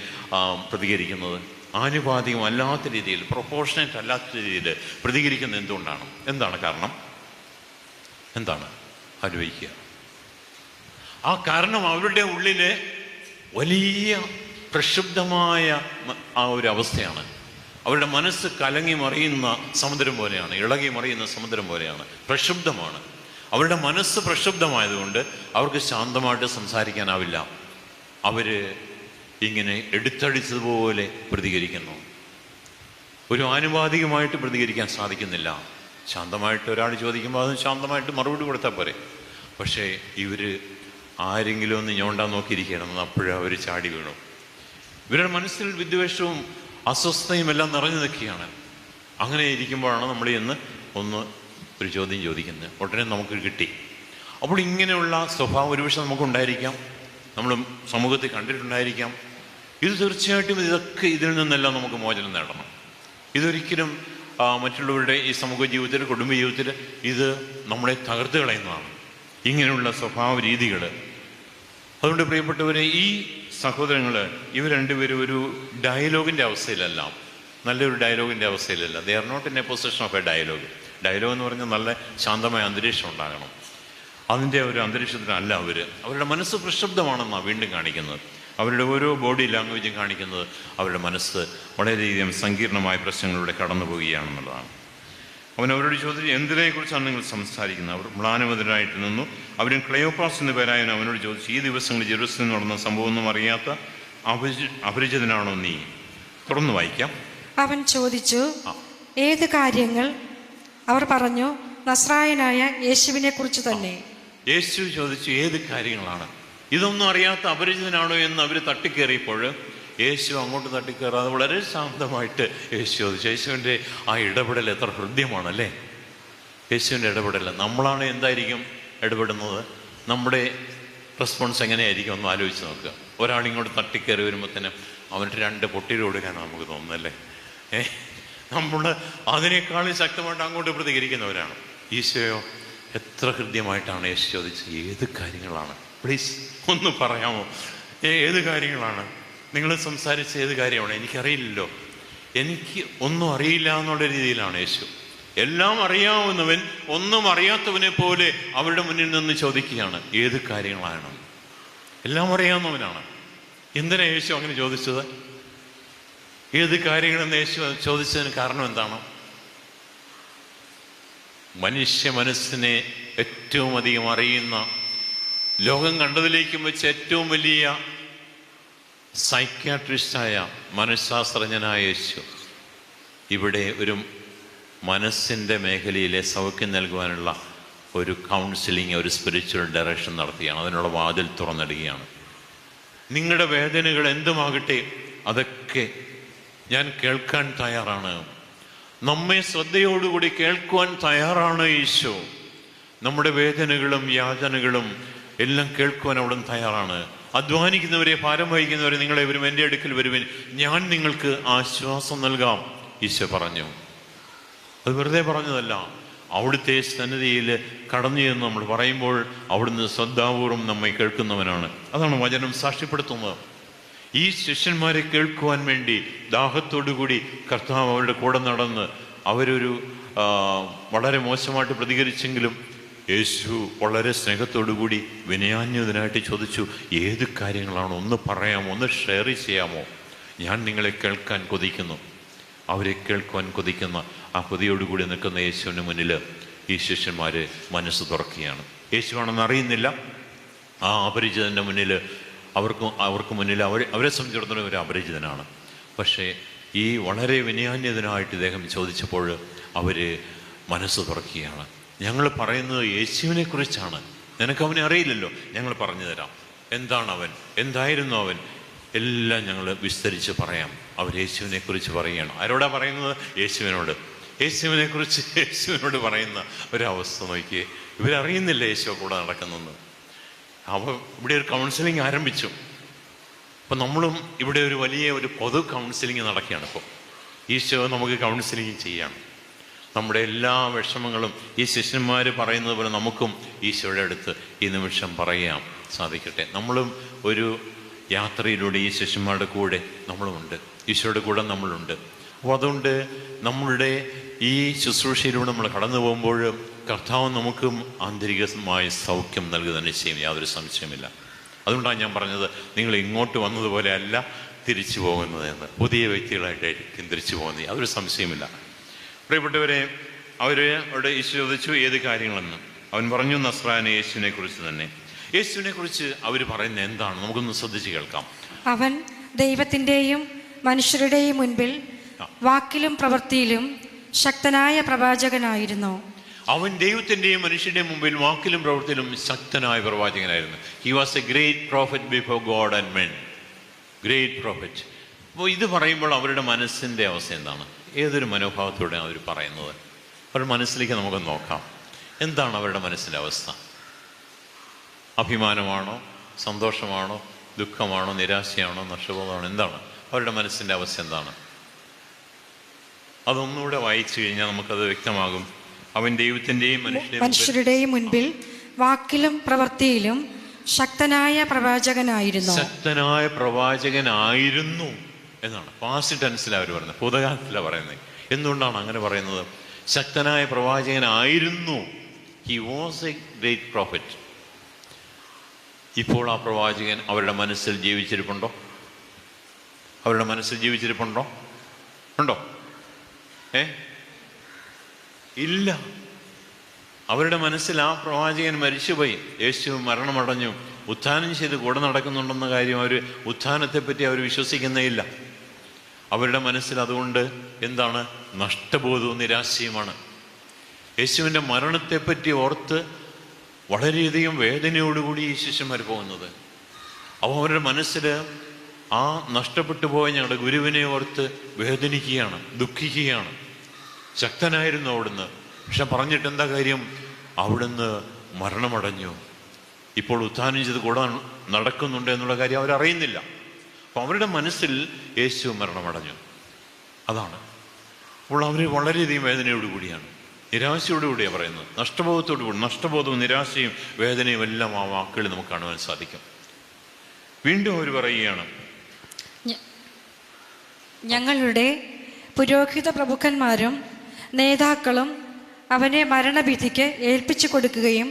പ്രതികരിക്കുന്നത്? ആനുപാതികമല്ലാത്ത രീതിയിൽ, പ്രൊപ്പോർഷനേറ്റ് അല്ലാത്ത രീതിയിൽ പ്രതികരിക്കുന്നത് എന്തുകൊണ്ടാണ്? എന്താണ് കാരണം? എന്താണ് ആലോചിക്കുക. ആ കാരണം അവരുടെ ഉള്ളിലെ വലിയ പ്രക്ഷുബ്ധമായ ആ ഒരു അവസ്ഥയാണ്. അവരുടെ മനസ്സ് കലങ്ങി മറിയുന്ന സമുദ്രം പോലെയാണ്, ഇളകി മറിയുന്ന സമുദ്രം പോലെയാണ്, പ്രക്ഷുബ്ധമാണ്. അവരുടെ മനസ്സ് പ്രക്ഷുബ്ധമായതുകൊണ്ട് അവർക്ക് ശാന്തമായിട്ട് സംസാരിക്കാനാവില്ല. അവർ ഇങ്ങനെ എടുത്തടിച്ചതുപോലെ പ്രതികരിക്കുന്നു. ഒരു ആനുപാതികമായിട്ട് പ്രതികരിക്കാൻ സാധിക്കുന്നില്ല. ശാന്തമായിട്ട് ഒരാൾ ചോദിക്കുമ്പോൾ അത് ശാന്തമായിട്ട് മറുപടി കൊടുത്താൽ പോരെ. പക്ഷേ ഇവർ ആരെങ്കിലും ഒന്ന് ഞോണ്ടാൻ നോക്കിയിരിക്കണം, അപ്പോഴും അവർ ചാടി വീണു. ഇവരുടെ മനസ്സിൽ വിദ്വേഷവും അസ്വസ്ഥയും എല്ലാം നിറഞ്ഞു നിൽക്കുകയാണ്. അങ്ങനെ ഇരിക്കുമ്പോഴാണ് നമ്മൾ ഇന്ന് ഒരു ചോദ്യം ചോദിക്കുന്നത്. ഉടനെ നമുക്ക് കിട്ടി. അപ്പോൾ ഇങ്ങനെയുള്ള സ്വഭാവം ഒരുപക്ഷെ നമുക്കുണ്ടായിരിക്കാം, നമ്മൾ സമൂഹത്തിൽ കണ്ടിട്ടുണ്ടായിരിക്കാം. ഇത് തീർച്ചയായിട്ടും ഇതിൽ നിന്നെല്ലാം നമുക്ക് മോചനം നേടണം. ഇതൊരിക്കലും മറ്റുള്ളവരുടെ ഈ സമൂഹ ജീവിതത്തിൽ, കുടുംബ ജീവിതത്തിൽ ഇത് നമ്മളെ തകർത്ത് കളയുന്നതാണ് ഇങ്ങനെയുള്ള സ്വഭാവ രീതികൾ. അതുകൊണ്ട് പ്രിയപ്പെട്ടവരെ, ഈ സഹോദരങ്ങൾ ഇവർ രണ്ടുപേരും ഒരു ഡയലോഗിൻ്റെ അവസ്ഥയിലല്ല, നല്ലൊരു ഡയലോഗിൻ്റെ അവസ്ഥയിലല്ല. They are not in a position of a dialogue. Dialogue എന്ന് പറഞ്ഞാൽ നല്ല ശാന്തമായ അന്തരീക്ഷം ഉണ്ടാകണം. അതിൻ്റെ ഒരു അന്തരീക്ഷത്തിനല്ല അവരുടെ മനസ്സ് പ്രക്ഷുബ്ധമാണെന്നാണ് വീണ്ടും കാണിക്കുന്നത്. അവരുടെ ഓരോ ബോഡി ലാംഗ്വേജും കാണിക്കുന്നത് അവരുടെ മനസ്സ് വളരെയധികം സങ്കീർണമായ പ്രശ്നങ്ങളിലൂടെ കടന്നു പോവുകയാണെന്നുള്ളതാണ്. അവരോട് ചോദിച്ചു, എന്തിനെക്കുറിച്ചാണ് നിങ്ങൾ സംസാരിക്കുന്നത്? അവർ മ്ലാനവതരായിട്ട് നിന്നു. അവരും ക്ലെയോപ്പാസ് എന്ന് പേരായവൻ അവനോട് ചോദിച്ചു, ഈ ദിവസങ്ങളിൽ ജെറുസലേമിൽ നടന്ന സംഭവമൊന്നും അറിയാത്ത അപരിചിതനാണോ നീ? തുറന്നു വായിക്കാം. അവൻ ചോദിച്ചു, ഏത് കാര്യങ്ങൾ? അവർ പറഞ്ഞു, നസ്രായനായ യേശുവിനെ കുറിച്ച് തന്നെ. യേശു ചോദിച്ചു, ഏത് കാര്യങ്ങളാണ്? ഇതൊന്നും അറിയാത്ത അപരിചിതനാണോ എന്ന് അവർ തട്ടിക്കേറിയപ്പോൾ യേശു അങ്ങോട്ട് തട്ടിക്കയറാതെ വളരെ ശാന്തമായിട്ട് യേശു ചോദിച്ചു. യേശുവിൻ്റെ ആ ഇടപെടൽ എത്ര ഹൃദ്യമാണല്ലേ! യേശുവിൻ്റെ ഇടപെടൽ. നമ്മളാണ് എന്തായിരിക്കും ഇടപെടുന്നത്? നമ്മുടെ റെസ്പോൺസ് എങ്ങനെയായിരിക്കും ഒന്ന് ആലോചിച്ച് നോക്കുക. ഒരാളിങ്ങോട്ട് തട്ടിക്കയറി വരുമ്പോൾ തന്നെ അവൻ്റെ 2 പൊട്ടിയിൽ കൊടുക്കാനാണ് നമുക്ക് തോന്നുന്നല്ലേ. നമ്മൾ അതിനേക്കാളും ശക്തമായിട്ട് അങ്ങോട്ട് പ്രതികരിക്കുന്നവരാണ്. ഈശോയോ എത്ര ഹൃദ്യമായിട്ടാണ് യേശു ചോദിച്ചത്, ഏത് കാര്യങ്ങളാണ്? പ്ലീസ് ഒന്ന് പറയാമോ? ഏത് കാര്യങ്ങളാണ് നിങ്ങൾ സംസാരിച്ച? ഏത് കാര്യമാണ്? എനിക്കറിയില്ലല്ലോ, എനിക്ക് ഒന്നും അറിയില്ല എന്നുള്ള രീതിയിലാണ് യേശു. എല്ലാം അറിയാവുന്നവൻ ഒന്നും അറിയാത്തവനെ പോലെ അവരുടെ മുന്നിൽ നിന്ന് ചോദിക്കുകയാണ്, ഏത് കാര്യങ്ങളാണ്? എല്ലാം അറിയാവുന്നവനാണ്. എന്തിനാ യേശു അങ്ങനെ ചോദിച്ചത്? ഏത് കാര്യങ്ങളെന്ന് യേശു ചോദിച്ചതിന് കാരണം എന്താണ്? മനുഷ്യ മനസ്സിനെ ഏറ്റവും അധികം അറിയുന്ന, ലോകം കണ്ടതിലേക്കും വെച്ച് ഏറ്റവും വലിയ സൈക്യാട്രിസ്റ്റായ മനഃശാസ്ത്രജ്ഞനായ യേശു ഇവിടെ ഒരു മനസ്സിൻ്റെ മേഖലയിലെ സൗഖ്യം നൽകുവാനുള്ള ഒരു കൗൺസിലിംഗ്, ഒരു സ്പിരിച്വൽ ഡയറക്ഷൻ നടത്തുകയാണ്. അതിനുള്ള വാതിൽ തുറന്നിടുകയാണ്. നിങ്ങളുടെ വേദനകൾ എന്തുമാകട്ടെ അതൊക്കെ ഞാൻ കേൾക്കാൻ തയ്യാറാണ്. നമ്മെ ശ്രദ്ധയോടുകൂടി കേൾക്കുവാൻ തയ്യാറാണ് ഈശോ. നമ്മുടെ വേദനകളും യാതനകളും എല്ലാം കേൾക്കുവാൻ അവിടെ തയ്യാറാണ്. അധ്വാനിക്കുന്നവരെ, ഭാരം വഹിക്കുന്നവരെ നിങ്ങളെ വരും, എൻ്റെ അടുക്കൽ വരുവിൻ, ഞാൻ നിങ്ങൾക്ക് ആശ്വാസം നൽകാം, ഈശോ പറഞ്ഞു. അത് വെറുതെ പറഞ്ഞതല്ല. അവിടുത്തെ സന്നിധിയിൽ കടന്നു എന്ന് നമ്മൾ പറയുമ്പോൾ അവിടുന്ന് ശ്രദ്ധാപൂർവം നമ്മെ കേൾക്കുന്നവനാണ്. അതാണ് വചനം സാക്ഷ്യപ്പെടുത്തുന്നത്. ഈ ശിഷ്യന്മാരെ കേൾക്കുവാൻ വേണ്ടി ദാഹത്തോടുകൂടി കർത്താവ് അവരുടെ കൂടെ നടന്ന് അവരൊരു വളരെ മോശമായിട്ട് പ്രതികരിച്ചെങ്കിലും യേശു വളരെ സ്നേഹത്തോടുകൂടി വിനയാന്യതനായിട്ട് ചോദിച്ചു, ഏത് കാര്യങ്ങളാണോ? ഒന്ന് പറയാമോ? ഒന്ന് ഷെയർ ചെയ്യാമോ? ഞാൻ നിങ്ങളെ കേൾക്കാൻ കൊതിക്കുന്നു. അവരെ കേൾക്കുവാൻ കൊതിക്കുന്ന ആ കൊതിയോടുകൂടി നിൽക്കുന്ന യേശുവിന് മുന്നിൽ ഈ ശിഷ്യന്മാർ മനസ്സ് തുറക്കുകയാണ്. യേശുവാണെന്ന് അറിയുന്നില്ല. ആ അപരിചിതൻ്റെ മുന്നിൽ അവർക്ക് മുന്നിൽ അവരെ സംബന്ധിച്ചിടത്തോളം ഒരു അപരിചിതനാണ്. പക്ഷേ ഈ വളരെ വിനയാന്യതനായിട്ട് ഇദ്ദേഹം ചോദിച്ചപ്പോൾ അവർ മനസ്സ് തുറക്കുകയാണ്. ഞങ്ങൾ പറയുന്നത് യേശുവിനെ കുറിച്ചാണ്, നിനക്ക് അവനെ അറിയില്ലല്ലോ, ഞങ്ങൾ പറഞ്ഞു തരാം. എന്താണ് അവൻ, എന്തായിരുന്നു അവൻ, എല്ലാം ഞങ്ങൾ വിസ്തരിച്ച് പറയാം. അവർ യേശുവിനെ കുറിച്ച് പറയുകയാണ്. ആരോടാ പറയുന്നത്? യേശുവിനോട്. യേശുവിനോട് പറയുന്ന ഒരവസ്ഥ നോക്കിയേ. ഇവരറിയുന്നില്ല യേശു കൂടെ നടക്കുന്നെന്ന്. അപ്പോൾ ഇവിടെ ഒരു കൗൺസിലിംഗ് ആരംഭിച്ചു. അപ്പം നമ്മളും ഇവിടെ ഒരു പൊതു കൗൺസിലിംഗ് നടക്കുകയാണ്. ഇപ്പോൾ ഈശോ നമുക്ക് കൗൺസിലിംഗ് ചെയ്യാണ്. നമ്മുടെ എല്ലാ വിഷമങ്ങളും ഈ ശിഷ്യന്മാർ പറയുന്നത് പോലെ നമുക്കും ഈശോയുടെ അടുത്ത് ഈ നിമിഷം പറയാൻ സാധിക്കട്ടെ. നമ്മളും ഒരു യാത്രയിലൂടെ ഈ ശിഷ്യന്മാരുടെ കൂടെ നമ്മളുമുണ്ട്, ഈശോയുടെ കൂടെ നമ്മളുണ്ട്. അപ്പോൾ അതുകൊണ്ട് നമ്മളുടെ ഈ ശുശ്രൂഷയിലൂടെ നമ്മൾ കടന്നു പോകുമ്പോൾ കർത്താവ് നമുക്കും ആന്തരികമായ സൗഖ്യം നൽകുക തന്നെ ചെയ്യും, യാതൊരു സംശയമില്ല. അതുകൊണ്ടാണ് ഞാൻ പറഞ്ഞത്, നിങ്ങൾ ഇങ്ങോട്ട് വന്നതുപോലെ അല്ല തിരിച്ചു പോകുന്നത് എന്ന്. പുതിയ വ്യക്തികളായിട്ടായിരിക്കും തിരിച്ചു പോകുന്നത്, യാതൊരു സംശയമില്ല. പ്രിയപ്പെട്ടവരെ, അവരുടെ ഈശോ ചോദിച്ചു, ഏത് കാര്യങ്ങളെന്ന്. അവൻ പറഞ്ഞു, നസ്രായന യേശുവിനെ കുറിച്ച് തന്നെ. യേശുവിനെ കുറിച്ച് അവർ പറയുന്നത് എന്താണ്? നമുക്കൊന്ന് ശ്രദ്ധിച്ച് കേൾക്കാം. അവൻ ദൈവത്തിൻ്റെയും മനുഷ്യരുടെയും മുൻപിൽ വാക്കിലും പ്രവൃത്തിയിലും ശക്തനായ പ്രവാചകനായിരുന്നു. അവൻ ദൈവത്തിൻ്റെയും മനുഷ്യരുടെയും മുമ്പിൽ വാക്കിലും പ്രവൃത്തിയിലും ശക്തനായ പ്രവാചകനായിരുന്നു. He was a great prophet before God and men. Great prophet. അപ്പോൾ ഇത് പറയുമ്പോൾ അവരുടെ മനസ്സിൻ്റെ അവസ്ഥ എന്താണ്? ഏതൊരു മനോഭാവത്തോടെയാണ് അവർ പറയുന്നത്? അവരുടെ മനസ്സിലേക്ക് നമുക്ക് നോക്കാം. എന്താണ് അവരുടെ മനസ്സിൻ്റെ അവസ്ഥ? അഭിമാനമാണോ, സന്തോഷമാണോ, ദുഃഖമാണോ, നിരാശയാണോ, നഷ്ടബോധമാണോ? എന്താണ് അവരുടെ മനസ്സിൻ്റെ അവസ്ഥ? എന്താണ്? അതൊന്നുകൂടെ വായിച്ചു കഴിഞ്ഞാൽ നമുക്കത് വ്യക്തമാകും. അവൻ ദൈവത്തിൻ്റെയും മനുഷ്യരുടെയും മുൻപിൽ വാക്കിലും പ്രവൃത്തിയിലും ശക്തനായ പ്രവാചകനായിരുന്നു. ശക്തനായ പ്രവാചകനായിരുന്നു എന്നാണ് പാസ്റ്റ് ടെൻസിലാണ് അവർ പറയുന്നത്, ഭൂതകാലത്തിലാണ് പറയുന്നത്. എന്തുകൊണ്ടാണ് അങ്ങനെ പറയുന്നത്? ശക്തനായ പ്രവാചകനായിരുന്നു. He was a great prophet. ഇപ്പോൾ ആ പ്രവാചകൻ അവരുടെ മനസ്സിൽ ജീവിച്ചിരിപ്പുണ്ടോ? അവരുടെ മനസ്സിൽ ജീവിച്ചിരിപ്പുണ്ടോ? ഉണ്ടോ? ഇല്ല. അവരുടെ മനസ്സിൽ ആ പ്രവാചകൻ മരിച്ചുപോയി, യേശു മരണമടഞ്ഞു, ഉത്ഥാനം ചെയ്ത് കൂടെ നടക്കുന്നുണ്ടെന്ന കാര്യം അവർ, ഉത്ഥാനത്തെപ്പറ്റി അവർ വിശ്വസിക്കുന്നേ ഇല്ല. അവരുടെ മനസ്സിൽ അതുകൊണ്ട് എന്താണ്? നഷ്ടബോധവും നിരാശയുമാണ്. യേശുവിൻ്റെ മരണത്തെപ്പറ്റി ഓർത്ത് വളരെയധികം വേദനയോടുകൂടി ഈ ശിഷ്യന്മാർ പോകുന്നത്. അപ്പോൾ അവരുടെ മനസ്സിൽ ആ നഷ്ടപ്പെട്ടു പോയ ഞങ്ങളുടെ ഗുരുവിനെ ഓർത്ത് വേദനിക്കുകയാണ്, ദുഃഖിക്കുകയാണ്. ശക്തനായിരുന്നു അവിടുന്ന്, പക്ഷെ പറഞ്ഞിട്ട് എന്താ കാര്യം? അവിടുന്ന് മരണമടഞ്ഞു, ഇപ്പോൾ ഉത്ഥാനം ചെയ്ത് കൂടെ നടക്കുന്നുണ്ട് എന്നുള്ള കാര്യം അവരറിയുന്നില്ല. അപ്പോൾ അവരുടെ മനസ്സിൽ യേശു മരണമടഞ്ഞു. അതാണ്. അപ്പോൾ അവർ വളരെയധികം വേദനയോടുകൂടിയാണ്, നിരാശയോടുകൂടിയാണ് പറയുന്നത്. നഷ്ടബോധത്തോടുകൂടി, നഷ്ടബോധവും നിരാശയും വേദനയും എല്ലാം ആ വാക്കുകളിൽ നമുക്ക് കാണുവാൻ സാധിക്കും. വീണ്ടും അവർ പറയുകയാണ്, ഞങ്ങളുടെ പുരോഹിത പ്രഭുക്കന്മാരും നേതാക്കളും അവനെ മരണവിധിക്ക് ഏൽപ്പിച്ചു കൊടുക്കുകയും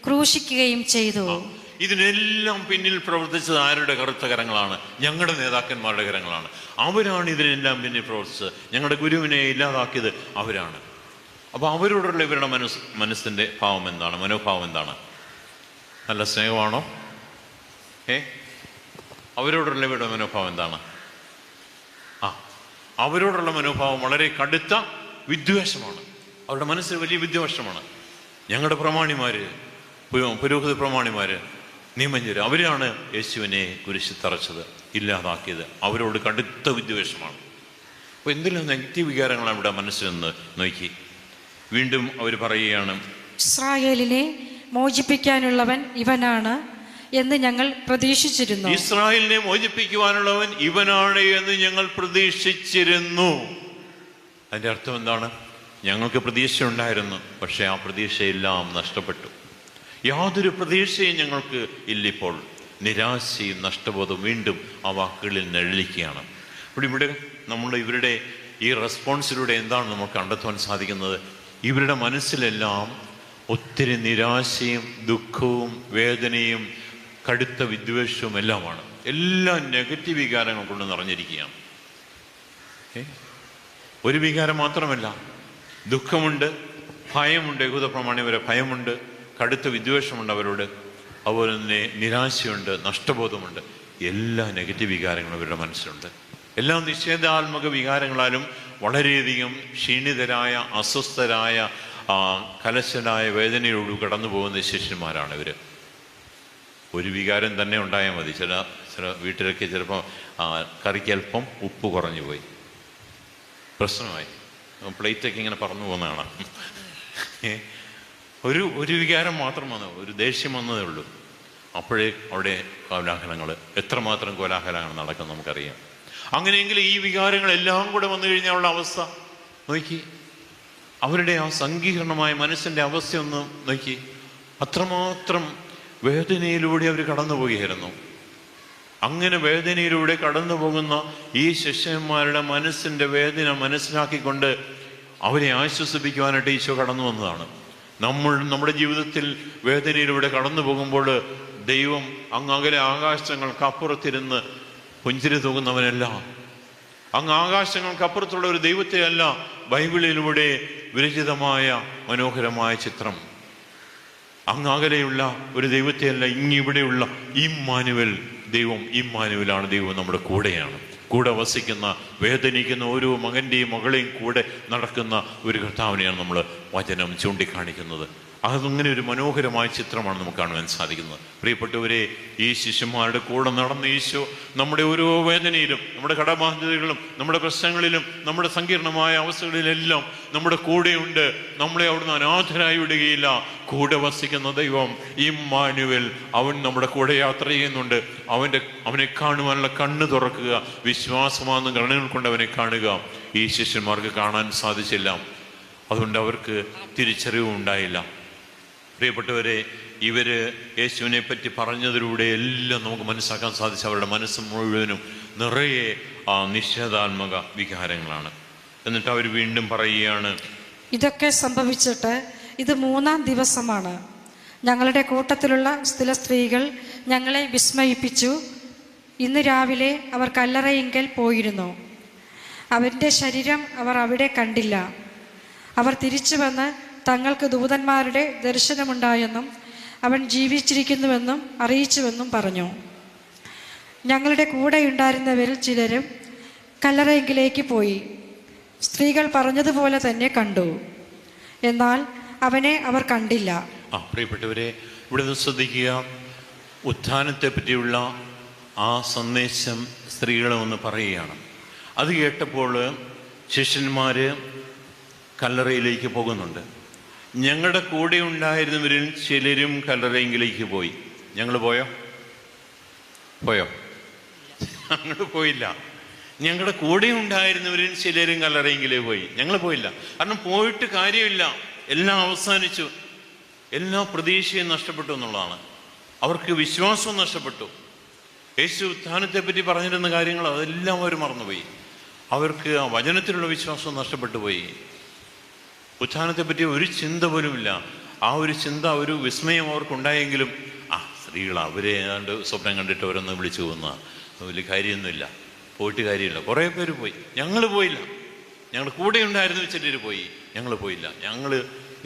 ക്രൂശിക്കുകയും ചെയ്തു. ഇതിനെല്ലാം പിന്നിൽ പ്രവർത്തിച്ചത് ആരുടെ കറുത്ത കരങ്ങളാണ്? ഞങ്ങളുടെ നേതാക്കന്മാരുടെ കരങ്ങളാണ്. അവരാണ് ഇതിനെല്ലാം പിന്നിൽ പ്രവർത്തിച്ചത്. ഞങ്ങളുടെ ഗുരുവിനെ ഇല്ലാതാക്കിയത് അവരാണ്. അപ്പോൾ അവരോടുള്ള ഇവരുടെ മനസ്സിൻ്റെ ഭാവം എന്താണ്? മനോഭാവം എന്താണ്? നല്ല സ്നേഹമാണോ? അവരോടുള്ള ഇവരുടെ മനോഭാവം എന്താണ്? അവരോടുള്ള മനോഭാവം വളരെ കടുത്ത വിദ്വേഷമാണ്. അവരുടെ മനസ്സിൽ വലിയ വിദ്വേഷമാണ്. ഞങ്ങളുടെ പ്രമാണിമാർ, പുരോഹിത പ്രമാണിമാർ, നിയമജ്ഞർ, അവരാണ് യേശുവിനെ കുരിശിൽ തറച്ചത്, ഇല്ലാതാക്കിയത്. അവരോട് കടുത്ത വിദ്വേഷമാണ്. അപ്പോൾ എന്തെല്ലാം നെഗറ്റീവ് വികാരങ്ങളാണ് ഇവിടെ മനസ്സിൽ നിന്ന് നോക്കി. വീണ്ടും അവർ പറയുകയാണ്, ഇസ്രായേലിനെ മോചിപ്പിക്കാനുള്ളവൻ ഇവനാണ് എന്ന് ഞങ്ങൾ പ്രതീക്ഷിച്ചിരുന്നു. ഇസ്രായേലിനെ മോചിപ്പിക്കുവാനുള്ളവൻ ഇവനാണ് എന്ന് ഞങ്ങൾ പ്രതീക്ഷിച്ചിരുന്നു. അതിൻ്റെ അർത്ഥം എന്താണ്? ഞങ്ങൾക്ക് പ്രതീക്ഷ ഉണ്ടായിരുന്നു, പക്ഷേ ആ പ്രതീക്ഷയെല്ലാം നഷ്ടപ്പെട്ടു. യാതൊരു പ്രതീക്ഷയും ഞങ്ങൾക്ക് ഇല്ലിപ്പോൾ. നിരാശയും നഷ്ടബോധവും വീണ്ടും ആ വാക്കുകളിൽ നിഴലിക്കുകയാണ്. അപ്പോൾ ഇവിടെ നമ്മൾ ഇവരുടെ ഈ റെസ്പോൺസിലൂടെ എന്താണ് നമുക്ക് കണ്ടെത്തുവാൻ സാധിക്കുന്നത്? ഇവരുടെ മനസ്സിലെല്ലാം ഒത്തിരി നിരാശയും ദുഃഖവും വേദനയും കടുത്ത വിദ്വേഷവും എല്ലാമാണ്. എല്ലാ നെഗറ്റീവ് വികാരങ്ങൾ കൊണ്ട് നിറഞ്ഞിരിക്കുകയാണ്. ഒരു വികാരം മാത്രമല്ല, ദുഃഖമുണ്ട്, ഭയമുണ്ട്. യഹൂദ പ്രമാണിവരെ ഭയമുണ്ട്, കടുത്ത വിദ്വേഷമുണ്ട് അവരോട്, അതുപോലെ തന്നെ നിരാശയുണ്ട്, നഷ്ടബോധമുണ്ട്. എല്ലാ നെഗറ്റീവ് വികാരങ്ങളും അവരുടെ മനസ്സിലുണ്ട്. എല്ലാ നിഷേധാത്മക വികാരങ്ങളാലും വളരെയധികം ക്ഷീണിതരായ, അസ്വസ്ഥരായ, കലശനായ വേദനയോട് കടന്നു പോകുന്ന ശിഷ്യന്മാരാണ് ഇവർ. ഒരു വികാരം തന്നെ ഉണ്ടായാൽ മതി. ചില വീട്ടിലൊക്കെ ചിലപ്പോൾ കറിക്ക് അല്പം ഉപ്പ് കുറഞ്ഞു പോയി, പ്രശ്നമായി, പ്ലേറ്റൊക്കെ ഇങ്ങനെ പറന്നു പോകുന്നതാണ്. ഒരു വികാരം മാത്രം വന്നു, ഒരു ദേഷ്യം വന്നതേ ഉള്ളൂ, അപ്പോഴേ അവിടെ കോലാഹലങ്ങൾ, എത്രമാത്രം കോലാഹലങ്ങൾ നടക്കും നമുക്കറിയാം. അങ്ങനെയെങ്കിൽ ഈ വികാരങ്ങളെല്ലാം കൂടെ വന്നു കഴിഞ്ഞാലുള്ള അവസ്ഥ നോക്കി, അവരുടെ ആ സങ്കീർണമായ മനസ്സിൻ്റെ അവസ്ഥയൊന്ന് നോക്കി. അത്രമാത്രം വേദനയിലൂടെ അവർ കടന്നു പോവുകയായിരുന്നു. അങ്ങനെ വേദനയിലൂടെ കടന്നു പോകുന്ന ഈ ശിഷ്യന്മാരുടെ മനസ്സിൻ്റെ വേദന മനസ്സിലാക്കിക്കൊണ്ട് അവരെ ആശ്വസിപ്പിക്കുവാനായിട്ട് ഈശോ കടന്നു വന്നതാണ്. നമ്മുടെ ജീവിതത്തിൽ വേദനയിലൂടെ കടന്നു പോകുമ്പോൾ ദൈവം അങ്ങകലെ ആകാശങ്ങൾക്കപ്പുറത്തിരുന്ന് പുഞ്ചിരി തൂകുന്നവനല്ല, അങ്ങ് ആകാശങ്ങൾക്കപ്പുറത്തുള്ള ഒരു ദൈവത്തെ അല്ല ബൈബിളിലൂടെ വിരചിതമായ മനോഹരമായ ചിത്രം. അങ്ങകലെയുള്ള ഒരു ദൈവത്തെയല്ല, ഇങ്ങിവിടെയുള്ള ഇമ്മാനുവൽ ദൈവം. ഇമ്മാനുവലാണ് ദൈവം, നമ്മുടെ കൂടെയാണ്, കൂടെ വസിക്കുന്ന, വേദനിക്കുന്ന ഓരോ മകൻ്റെയും മകളെയും കൂടെ നടക്കുന്ന ഒരു കർത്താവിനെയാണ് നമ്മൾ വചനം ചൂണ്ടിക്കാണിക്കുന്നത്. അതങ്ങനെ ഒരു മനോഹരമായ ചിത്രമാണ് നമുക്ക് കാണുവാൻ സാധിക്കുന്നത്. പ്രിയപ്പെട്ടവരെ, ഈ ശിഷ്യന്മാരുടെ കൂടെ നടന്ന ഈശോ നമ്മുടെ ഓരോ വേദനയിലും, നമ്മുടെ കടബാധ്യതകളും, നമ്മുടെ പ്രശ്നങ്ങളിലും, നമ്മുടെ സങ്കീർണമായ അവസ്ഥകളിലെല്ലാം നമ്മുടെ കൂടെയുണ്ട്. നമ്മളെ അവിടുന്ന് അനാഥരായി വിടുകയില്ല. കൂടെ വസിക്കുന്ന ദൈവം ഇമ്മാനുവേൽ, അവൻ നമ്മുടെ കൂടെ യാത്ര ചെയ്യുന്നുണ്ട്. അവനെ കാണുവാനുള്ള കണ്ണ് തുറക്കുക, വിശ്വാസമാകുന്ന കണ്ണുകൾ കൊണ്ട് അവനെ കാണുക. ഈ ശിഷ്യന്മാർക്ക് കാണാൻ സാധിച്ചില്ല, അതുകൊണ്ട് അവർക്ക് തിരിച്ചറിവ് ഉണ്ടായില്ല. പ്രിയപ്പെട്ടവരെ, ഇവര് യേശുവിനെ പറ്റി പറഞ്ഞതിലൂടെ എല്ലാം നമുക്ക് മനസ്സിലാക്കാൻ സാധിച്ചു. അവരുടെ മനസ്സ് മുഴുവനും നിറയെ ആ നിഷേധാത്മക വികാരങ്ങളാണ്. എന്നിട്ട് അവർ വീണ്ടും പറയുകയാണ്, ഇതൊക്കെ സംഭവിച്ചിട്ട് ഇത് 3-ാം ദിവസമാണ്. ഞങ്ങളുടെ കൂട്ടത്തിലുള്ള ചില സ്ത്രീകൾ ഞങ്ങളെ വിസ്മയിപ്പിച്ചു. ഇന്ന് രാവിലെ അവർ കല്ലറയിങ്കൽ പോയിരുന്നു. അവൻ്റെ ശരീരം അവർ അവിടെ കണ്ടില്ല. അവർ തിരിച്ചു വന്ന് തങ്ങൾക്ക് ദൂതന്മാരുടെ ദർശനമുണ്ടായെന്നും അവൻ ജീവിച്ചിരിക്കുന്നുവെന്നും അറിയിച്ചുവെന്നും പറഞ്ഞു. ഞങ്ങളുടെ കൂടെയുണ്ടായിരുന്നവരിൽ ചിലരും കല്ലറയിങ്കിലേക്ക് പോയി. സ്ത്രീകൾ പറഞ്ഞതുപോലെ തന്നെ കണ്ടു, എന്നാൽ അവനെ അവർ കണ്ടില്ല. പ്രിയപ്പെട്ടവരെ, ഇവിടെ നിന്ന് ശ്രദ്ധിക്കുക. ഉത്ഥാനത്തെ പറ്റിയുള്ള ആ സന്ദേശം സ്ത്രീകളെ ഒന്ന് പറയുകയാണ്. അത് കേട്ടപ്പോൾ ശിഷ്യന്മാർ കല്ലറയിലേക്ക് പോകുന്നുണ്ട്. ഞങ്ങളുടെ കൂടെ ഉണ്ടായിരുന്നവരിൽ ചിലരും കല്ലറയിലേക്ക് പോയി. ഞങ്ങൾ പോയോ? ഞങ്ങൾ പോയില്ല. ഞങ്ങളുടെ കൂടെ ഉണ്ടായിരുന്നവരിൽ ചിലരും കല്ലറയിലേക്ക് പോയി. ഞങ്ങൾ പോയില്ല. കാരണം പോയിട്ട് കാര്യമില്ല, എല്ലാം അവസാനിച്ചു. എല്ലാ പ്രതീക്ഷയും നഷ്ടപ്പെട്ടു എന്നുള്ളതാണ്. അവർക്ക് വിശ്വാസവും നഷ്ടപ്പെട്ടു. യേശു ഉത്ഥാനത്തെ പറ്റി പറഞ്ഞിരുന്ന കാര്യങ്ങൾ അതെല്ലാം അവർ മറന്നുപോയി. അവർക്ക് ആ വചനത്തിലുള്ള വിശ്വാസം നഷ്ടപ്പെട്ടു പോയി. ഉത്ഥാനത്തെപ്പറ്റി ഒരു ചിന്ത പോലുമില്ല. ആ ഒരു ചിന്ത, ഒരു വിസ്മയം അവർക്കുണ്ടായെങ്കിലും സ്ത്രീകൾ അവരെ ഏതാണ്ട് സ്വപ്നം കണ്ടിട്ട് അവരൊന്ന് വിളിച്ചു പോകുന്ന വലിയ കാര്യമൊന്നുമില്ല, പോയിട്ട് കാര്യമില്ല. കുറേ പേര് പോയി, ഞങ്ങൾ പോയില്ല. ഞങ്ങൾ കൂടെ ഉണ്ടായിരുന്നു ചിലർ പോയി, ഞങ്ങൾ പോയില്ല. ഞങ്ങൾ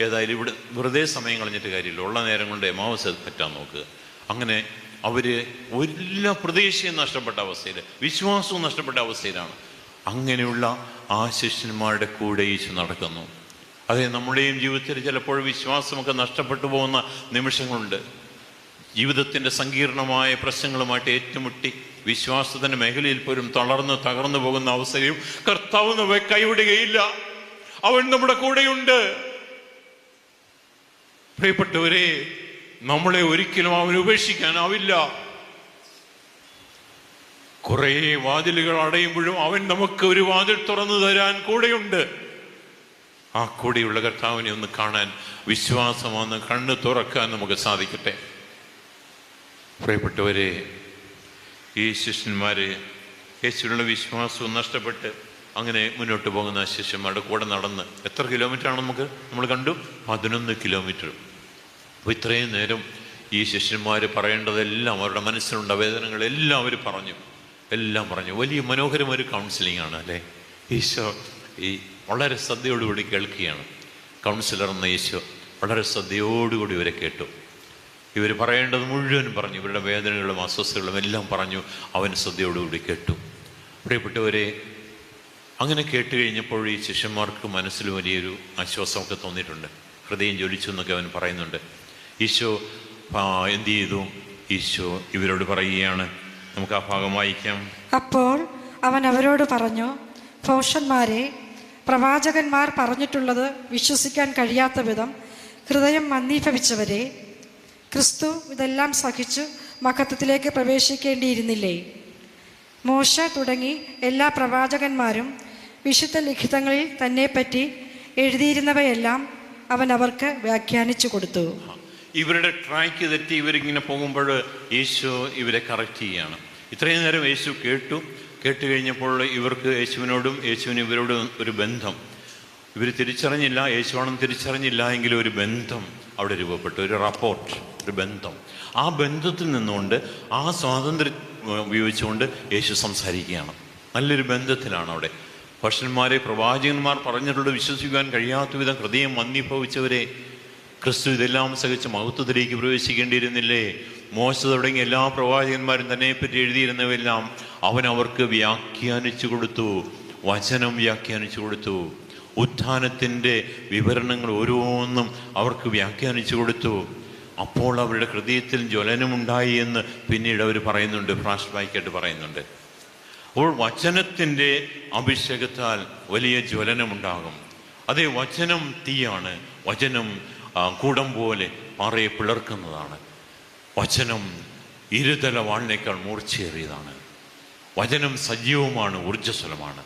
ഏതായാലും ഇവിടെ വെറുതെ സമയം കളഞ്ഞിട്ട് കാര്യമില്ല, ഉള്ള നേരം കൊണ്ട് എമാവസ് പറ്റാൻ നോക്കുക. അങ്ങനെ അവർ എല്ലാ പ്രതീക്ഷയും നഷ്ടപ്പെട്ട അവസ്ഥയിൽ, വിശ്വാസവും നഷ്ടപ്പെട്ട അവസ്ഥയിലാണ്. അങ്ങനെയുള്ള ആ ശിഷ്യന്മാരുടെ കൂടെ ഈശോ നടക്കുന്നു. അതെ, നമ്മുടെയും ജീവിതത്തിൽ ചിലപ്പോൾ വിശ്വാസമൊക്കെ നഷ്ടപ്പെട്ടു പോകുന്ന നിമിഷങ്ങളുണ്ട്. ജീവിതത്തിൻ്റെ സങ്കീർണമായ പ്രശ്നങ്ങളുമായിട്ട് ഏറ്റുമുട്ടി വിശ്വാസത്തിൻ്റെ മേഖലയിൽ പോലും തകർന്നു പോകുന്ന അവസരവും കർത്താവ് നമ്മെ കൈവിടുകയില്ല. അവൻ നമ്മുടെ കൂടെയുണ്ട്. പ്രിയപ്പെട്ടവരെ, നമ്മളെ ഒരിക്കലും അവൻ ഉപേക്ഷിക്കാനാവില്ല. കുറേ വാതിലുകൾ അടയുമ്പോഴും അവൻ നമുക്ക് ഒരു വാതിൽ തുറന്നു തരാൻ കൂടെയുണ്ട്. ആ കൂടെയുള്ള കർത്താവിനെ ഒന്ന് കാണാൻ, വിശ്വാസമെന്ന് കണ്ണ് തുറക്കാൻ നമുക്ക് സാധിക്കട്ടെ. പ്രിയപ്പെട്ടവരെ, ഈ ശിഷ്യന്മാര് യേശുവിനുള്ള വിശ്വാസവും നഷ്ടപ്പെട്ട് അങ്ങനെ മുന്നോട്ട് പോകുന്ന ശിഷ്യന്മാരുടെ കൂടെ നടന്ന് എത്ര കിലോമീറ്ററാണ് നമ്മൾ കണ്ടു? 11 കിലോമീറ്റർ. അപ്പോൾ ഇത്രയും നേരം ഈ ശിഷ്യന്മാർ പറയേണ്ടതെല്ലാം, അവരുടെ മനസ്സിലുണ്ട വേദനകളെല്ലാം അവർ എല്ലാം പറഞ്ഞു. വലിയ മനോഹരമൊരു കൗൺസിലിംഗ് ആണ് അല്ലേ? ഈശോ വളരെ ശ്രദ്ധയോടുകൂടി കേൾക്കുകയാണ്. കൗൺസിലർ എന്ന ഈശോ വളരെ ശ്രദ്ധയോടുകൂടി ഇവരെ കേട്ടു. ഇവർ പറയേണ്ടത് മുഴുവനും പറഞ്ഞു, ഇവരുടെ വേദനകളും അസ്വസ്ഥതകളും എല്ലാം പറഞ്ഞു. അവൻ ശ്രദ്ധയോടുകൂടി കേട്ടു. പ്രിയപ്പെട്ടവരെ, അങ്ങനെ കേട്ട് കഴിഞ്ഞപ്പോൾ ഈ ശിഷ്യന്മാർക്ക് മനസ്സിൽ വലിയൊരു ആശ്വാസമൊക്കെ തോന്നിയിട്ടുണ്ട്. ഹൃദയം ജ്വലിച്ചു എന്നൊക്കെ അവൻ പറയുന്നുണ്ട്. ഈശോ എന്ത് ചെയ്തു? ഈശോ ഇവരോട് പറയുകയാണ്. നമുക്ക് ആ ഭാഗം വായിക്കാം. അപ്പോൾ അവൻ അവരോട് പറഞ്ഞു, ഭോഷന്മാരെ, പ്രവാചകന്മാർ പറഞ്ഞിട്ടുള്ളത് വിശ്വസിക്കാൻ കഴിയാത്ത വിധം ഹൃദയം മന്ദീഭവിച്ചവരെ, ക്രിസ്തു ഇതെല്ലാം സഹിച്ചു മഹത്വത്തിലേക്ക് പ്രവേശിക്കേണ്ടിയിരുന്നില്ലേ? മോശ തുടങ്ങി എല്ലാ പ്രവാചകന്മാരും വിശുദ്ധ ലിഖിതങ്ങളിൽ തന്നെപ്പറ്റി എഴുതിയിരുന്നവയെല്ലാം അവൻ അവർക്ക് വ്യാഖ്യാനിച്ചു കൊടുത്തു. ഇവരുടെ ട്രാക്ക് തെറ്റി ഇവരിങ്ങനെ പോകുമ്പോൾ യേശു ഇവരെ കറക്റ്റ് ചെയ്യുകയാണ്. ഇത്രയും നേരം യേശു കേട്ട് കഴിഞ്ഞപ്പോൾ ഇവർക്ക് യേശുവിനോടും യേശുവിന് ഇവരോടും ഒരു ബന്ധം ഇവർ തിരിച്ചറിഞ്ഞില്ല. യേശുവാണെന്ന് തിരിച്ചറിഞ്ഞില്ല എങ്കിലും ഒരു ബന്ധം അവിടെ രൂപപ്പെട്ടു, ഒരു റപ്പോർട്ട്, ഒരു ബന്ധം. ആ ബന്ധത്തിൽ നിന്നുകൊണ്ട്, ആ സ്വാതന്ത്ര്യം ഉപയോഗിച്ചുകൊണ്ട് യേശു സംസാരിക്കുകയാണ്. നല്ലൊരു ബന്ധത്തിലാണ് അവിടെ. ഭക്ഷന്മാരെ, പ്രവാചകന്മാർ പറഞ്ഞിട്ടുള്ളത് വിശ്വസിക്കാൻ കഴിയാത്ത വിധം ഹൃദയം മന്ദീഭവിച്ചവരെ, ക്രിസ്തു ഇതെല്ലാം സഹിച്ച് മഹത്വത്തിലേക്ക് പ്രവേശിക്കേണ്ടിയിരുന്നില്ലേ? മോശ തുടങ്ങിയ എല്ലാ പ്രവാചകന്മാരും തന്നെപ്പറ്റി എഴുതിയിരുന്നവയെല്ലാം അവൻ അവർക്ക് വ്യാഖ്യാനിച്ചു കൊടുത്തു, വചനം വ്യാഖ്യാനിച്ചു കൊടുത്തു. ഉത്ഥാനത്തിൻ്റെ വിവരണങ്ങൾ ഓരോന്നും അവർക്ക് വ്യാഖ്യാനിച്ചു കൊടുത്തു. അപ്പോൾ അവരുടെ ഹൃദയത്തിൽ ജ്വലനമുണ്ടായി എന്ന് പിന്നീട് അവർ പറയുന്നുണ്ട്, ഫ്ലാഷ് ബാക്കായിട്ട് പറയുന്നുണ്ട്. അപ്പോൾ വചനത്തിൻ്റെ അഭിഷേകത്താൽ വലിയ ജ്വലനമുണ്ടാകും. അതേ, വചനം തീയാണ്. വചനം കൂടം പോലെ പാറയെ പിളർക്കുന്നതാണ്. വചനം ഇരുതല വാളിനേക്കാൾ മൂർച്ചയേറിയതാണ്. വചനം സജീവമാണ്, ഊർജ്ജസ്വലമാണ്.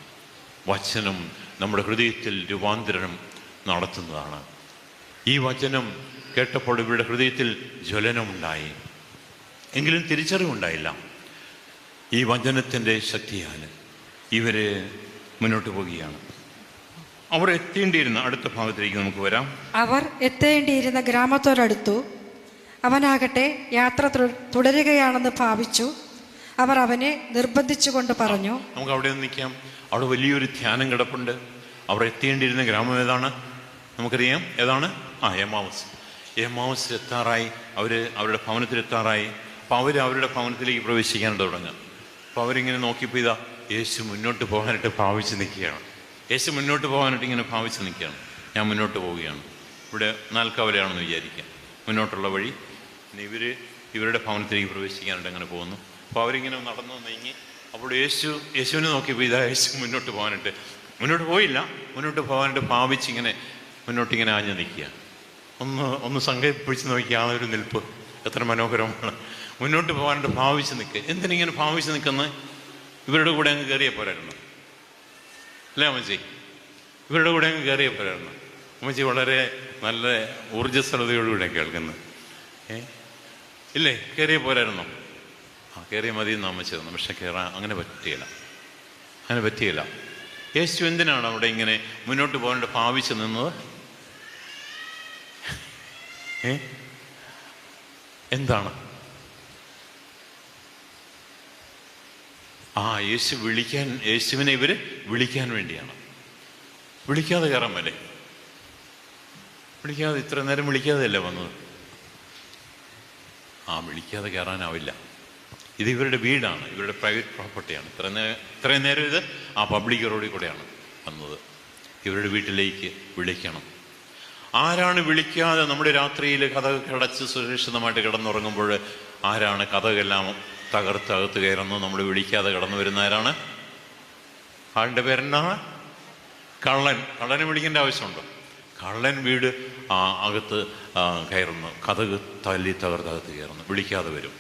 വചനം നമ്മുടെ ഹൃദയത്തിൽ രൂപാന്തരം നടത്തുന്നതാണ്. ഈ വചനം കേട്ടപ്പോൾ ഇവരുടെ ഹൃദയത്തിൽ ജ്വലനമുണ്ടായി. എങ്കിലും തിരിച്ചറിവുണ്ടായില്ല. ഈ വചനത്തിൻ്റെ ശക്തിയാൽ ഇവർ മുന്നോട്ട് പോവുകയാണ്. അവർ എത്തേണ്ടിയിരുന്ന അടുത്ത ഭാഗത്തിലേക്ക് നമുക്ക് വരാം. അവർ എത്തേണ്ടിയിരുന്ന ഗ്രാമത്തോടടുത്തു. അവനാകട്ടെ യാത്ര തുടരുകയാണെന്ന് ഭാവിച്ചു. അവർ അവനെ നിർബന്ധിച്ചുകൊണ്ട് പറഞ്ഞു. നമുക്ക് അവിടെ ഒന്ന് നിൽക്കാം. അവിടെ വലിയൊരു ധ്യാനം കിടപ്പുണ്ട്. അവർ എത്തേണ്ടിയിരുന്ന ഗ്രാമം ഏതാണ്? നമുക്കറിയാം. ഏതാണ്? എമ്മാവൂസ്. എമ്മാവൂസിൽ എത്താറായി. അവരുടെ ഭവനത്തിലെത്താറായി. അപ്പോൾ അവരുടെ ഭവനത്തിലേക്ക് പ്രവേശിക്കാൻ തുടങ്ങുക. അപ്പോൾ അവരിങ്ങനെ നോക്കിയപ്പോൾ ഇതാ യേശു മുന്നോട്ട് പോകാനായിട്ട് ഭാവിച്ച് നിൽക്കുകയാണ്. യേശു മുന്നോട്ട് പോകാനായിട്ട് ഇങ്ങനെ ഭാവിച്ച് നിൽക്കുകയാണ്. ഞാൻ മുന്നോട്ട് പോവുകയാണ്. ഇവിടെ നാൽക്കവലയാണെന്ന് വിചാരിക്കുക. മുന്നോട്ടുള്ള വഴി ഇവരുടെ ഭവനത്തിലേക്ക് പ്രവേശിക്കാനായിട്ട് അങ്ങനെ പോകുന്നു. അപ്പോൾ അവരിങ്ങനെ നടന്നു നീങ്ങി. അപ്പോൾ യേശുവിനെ നോക്കിയപ്പോൾ ഇതാ യേശു മുന്നോട്ട് പോകാനായിട്ട് മുന്നോട്ട് പോയില്ല. മുന്നോട്ട് പോകാനായിട്ട് ഭാവിച്ചിങ്ങനെ മുന്നോട്ടിങ്ങനെ ആഞ്ഞു നിൽക്കുക. ഒന്ന് സങ്കല്പിച്ച് നോക്കി ആ ഒരു നിൽപ്പ് എത്ര മനോഹരമാണ്. മുന്നോട്ട് പോകാനായിട്ട് ഭാവിച്ച് നിൽക്കുക. എന്തിനിങ്ങനെ ഭാവിച്ച് നിൽക്കുന്നത്? ഇവരുടെ കൂടെ അങ്ങ് കയറിയ പോരായിരുന്നു അല്ലേ അമ്മച്ചി? ഇവരുടെ കൂടെ അങ്ങ് കയറിയ പോരായിരുന്നു. അമ്മച്ചി വളരെ നല്ല ഊർജ്ജസ്വലതയോടുകൂടെ കേൾക്കുന്നത്. ഇല്ലേ? കയറിയ പോരായിരുന്നോ? കയറിയ മതി എന്ന് അമ്മച്ചി തന്നു. പക്ഷെ കയറാൻ അങ്ങനെ പറ്റിയില്ല. യേശു എന്തിനാണ് അവിടെ ഇങ്ങനെ മുന്നോട്ട് പോകാനായിട്ട് ഭാവിച്ച് നിന്നത്? എന്താണ്? യേശുവിനെ ഇവര് വിളിക്കാൻ വേണ്ടിയാണ്. വിളിക്കാതെ കയറാൻ മേലെ? വിളിക്കാതെ, ഇത്ര നേരം വിളിക്കാതെയല്ലേ വന്നത്? വിളിക്കാതെ കയറാനാവില്ല. ഇത് ഇവരുടെ വീടാണ്, ഇവരുടെ പ്രൈവറ്റ് പ്രോപ്പർട്ടിയാണ്. ഇത്രയും നേരം ഇത് പബ്ലിക് റോഡിൽ കൂടെയാണ് വന്നത്. ഇവരുടെ വീട്ടിലേക്ക് വിളിക്കണം. ആരാണ് വിളിക്കാതെ നമ്മുടെ രാത്രിയിൽ കതക് അടച്ച് സുരക്ഷിതമായിട്ട് കിടന്നുറങ്ങുമ്പോൾ ആരാണ് കതകെല്ലാം തകർത്ത് കയറുന്നു? നമ്മൾ വിളിക്കാതെ കടന്നു വരുന്ന ആരാണ്? ആളുടെ പേരെന്താണ്? കള്ളനെ വിളിക്കേണ്ട ആവശ്യമുണ്ടോ? കള്ളൻ വീട് അകത്ത് കയറുന്നു, കതക് തല്ലി തകർത്തകത്ത് കയറുന്നു, വിളിക്കാതെ വരും.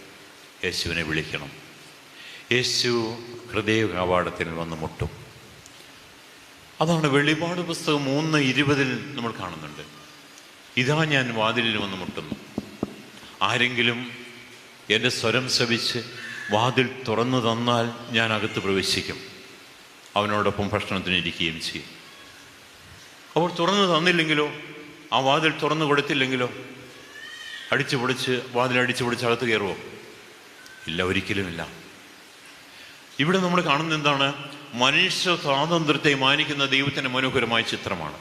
യേശുവിനെ വിളിക്കണം. യേശു ഹൃദയ കവാടത്തിൽ വന്ന് മുട്ടും. അതാണ് വെളിപാട് പുസ്തകം 3:20 നമ്മൾ കാണുന്നുണ്ട്. ഇതാ ഞാൻ വാതിലിൽ വന്ന് മുട്ടുന്നു. ആരെങ്കിലും എൻ്റെ സ്വരം ശ്രവിച്ച് വാതിൽ തുറന്നു തന്നാൽ ഞാൻ അകത്ത് പ്രവേശിക്കും, അവനോടൊപ്പം ഭക്ഷണത്തിന് ഇരിക്കുകയും ചെയ്യും. അപ്പോൾ തുറന്നു തന്നില്ലെങ്കിലോ, ആ വാതിൽ തുറന്നു കൊടുത്തില്ലെങ്കിലോ, വാതിലടിച്ചു പൊടിച്ച് അകത്ത് കയറുമോ? ഇല്ല, ഒരിക്കലുമില്ല. ഇവിടെ നമ്മൾ കാണുന്ന എന്താണ്? മനുഷ്യ സ്വാതന്ത്ര്യത്തെ മാനിക്കുന്ന ദൈവത്തിൻ്റെ മനോഹരമായ ചിത്രമാണ്.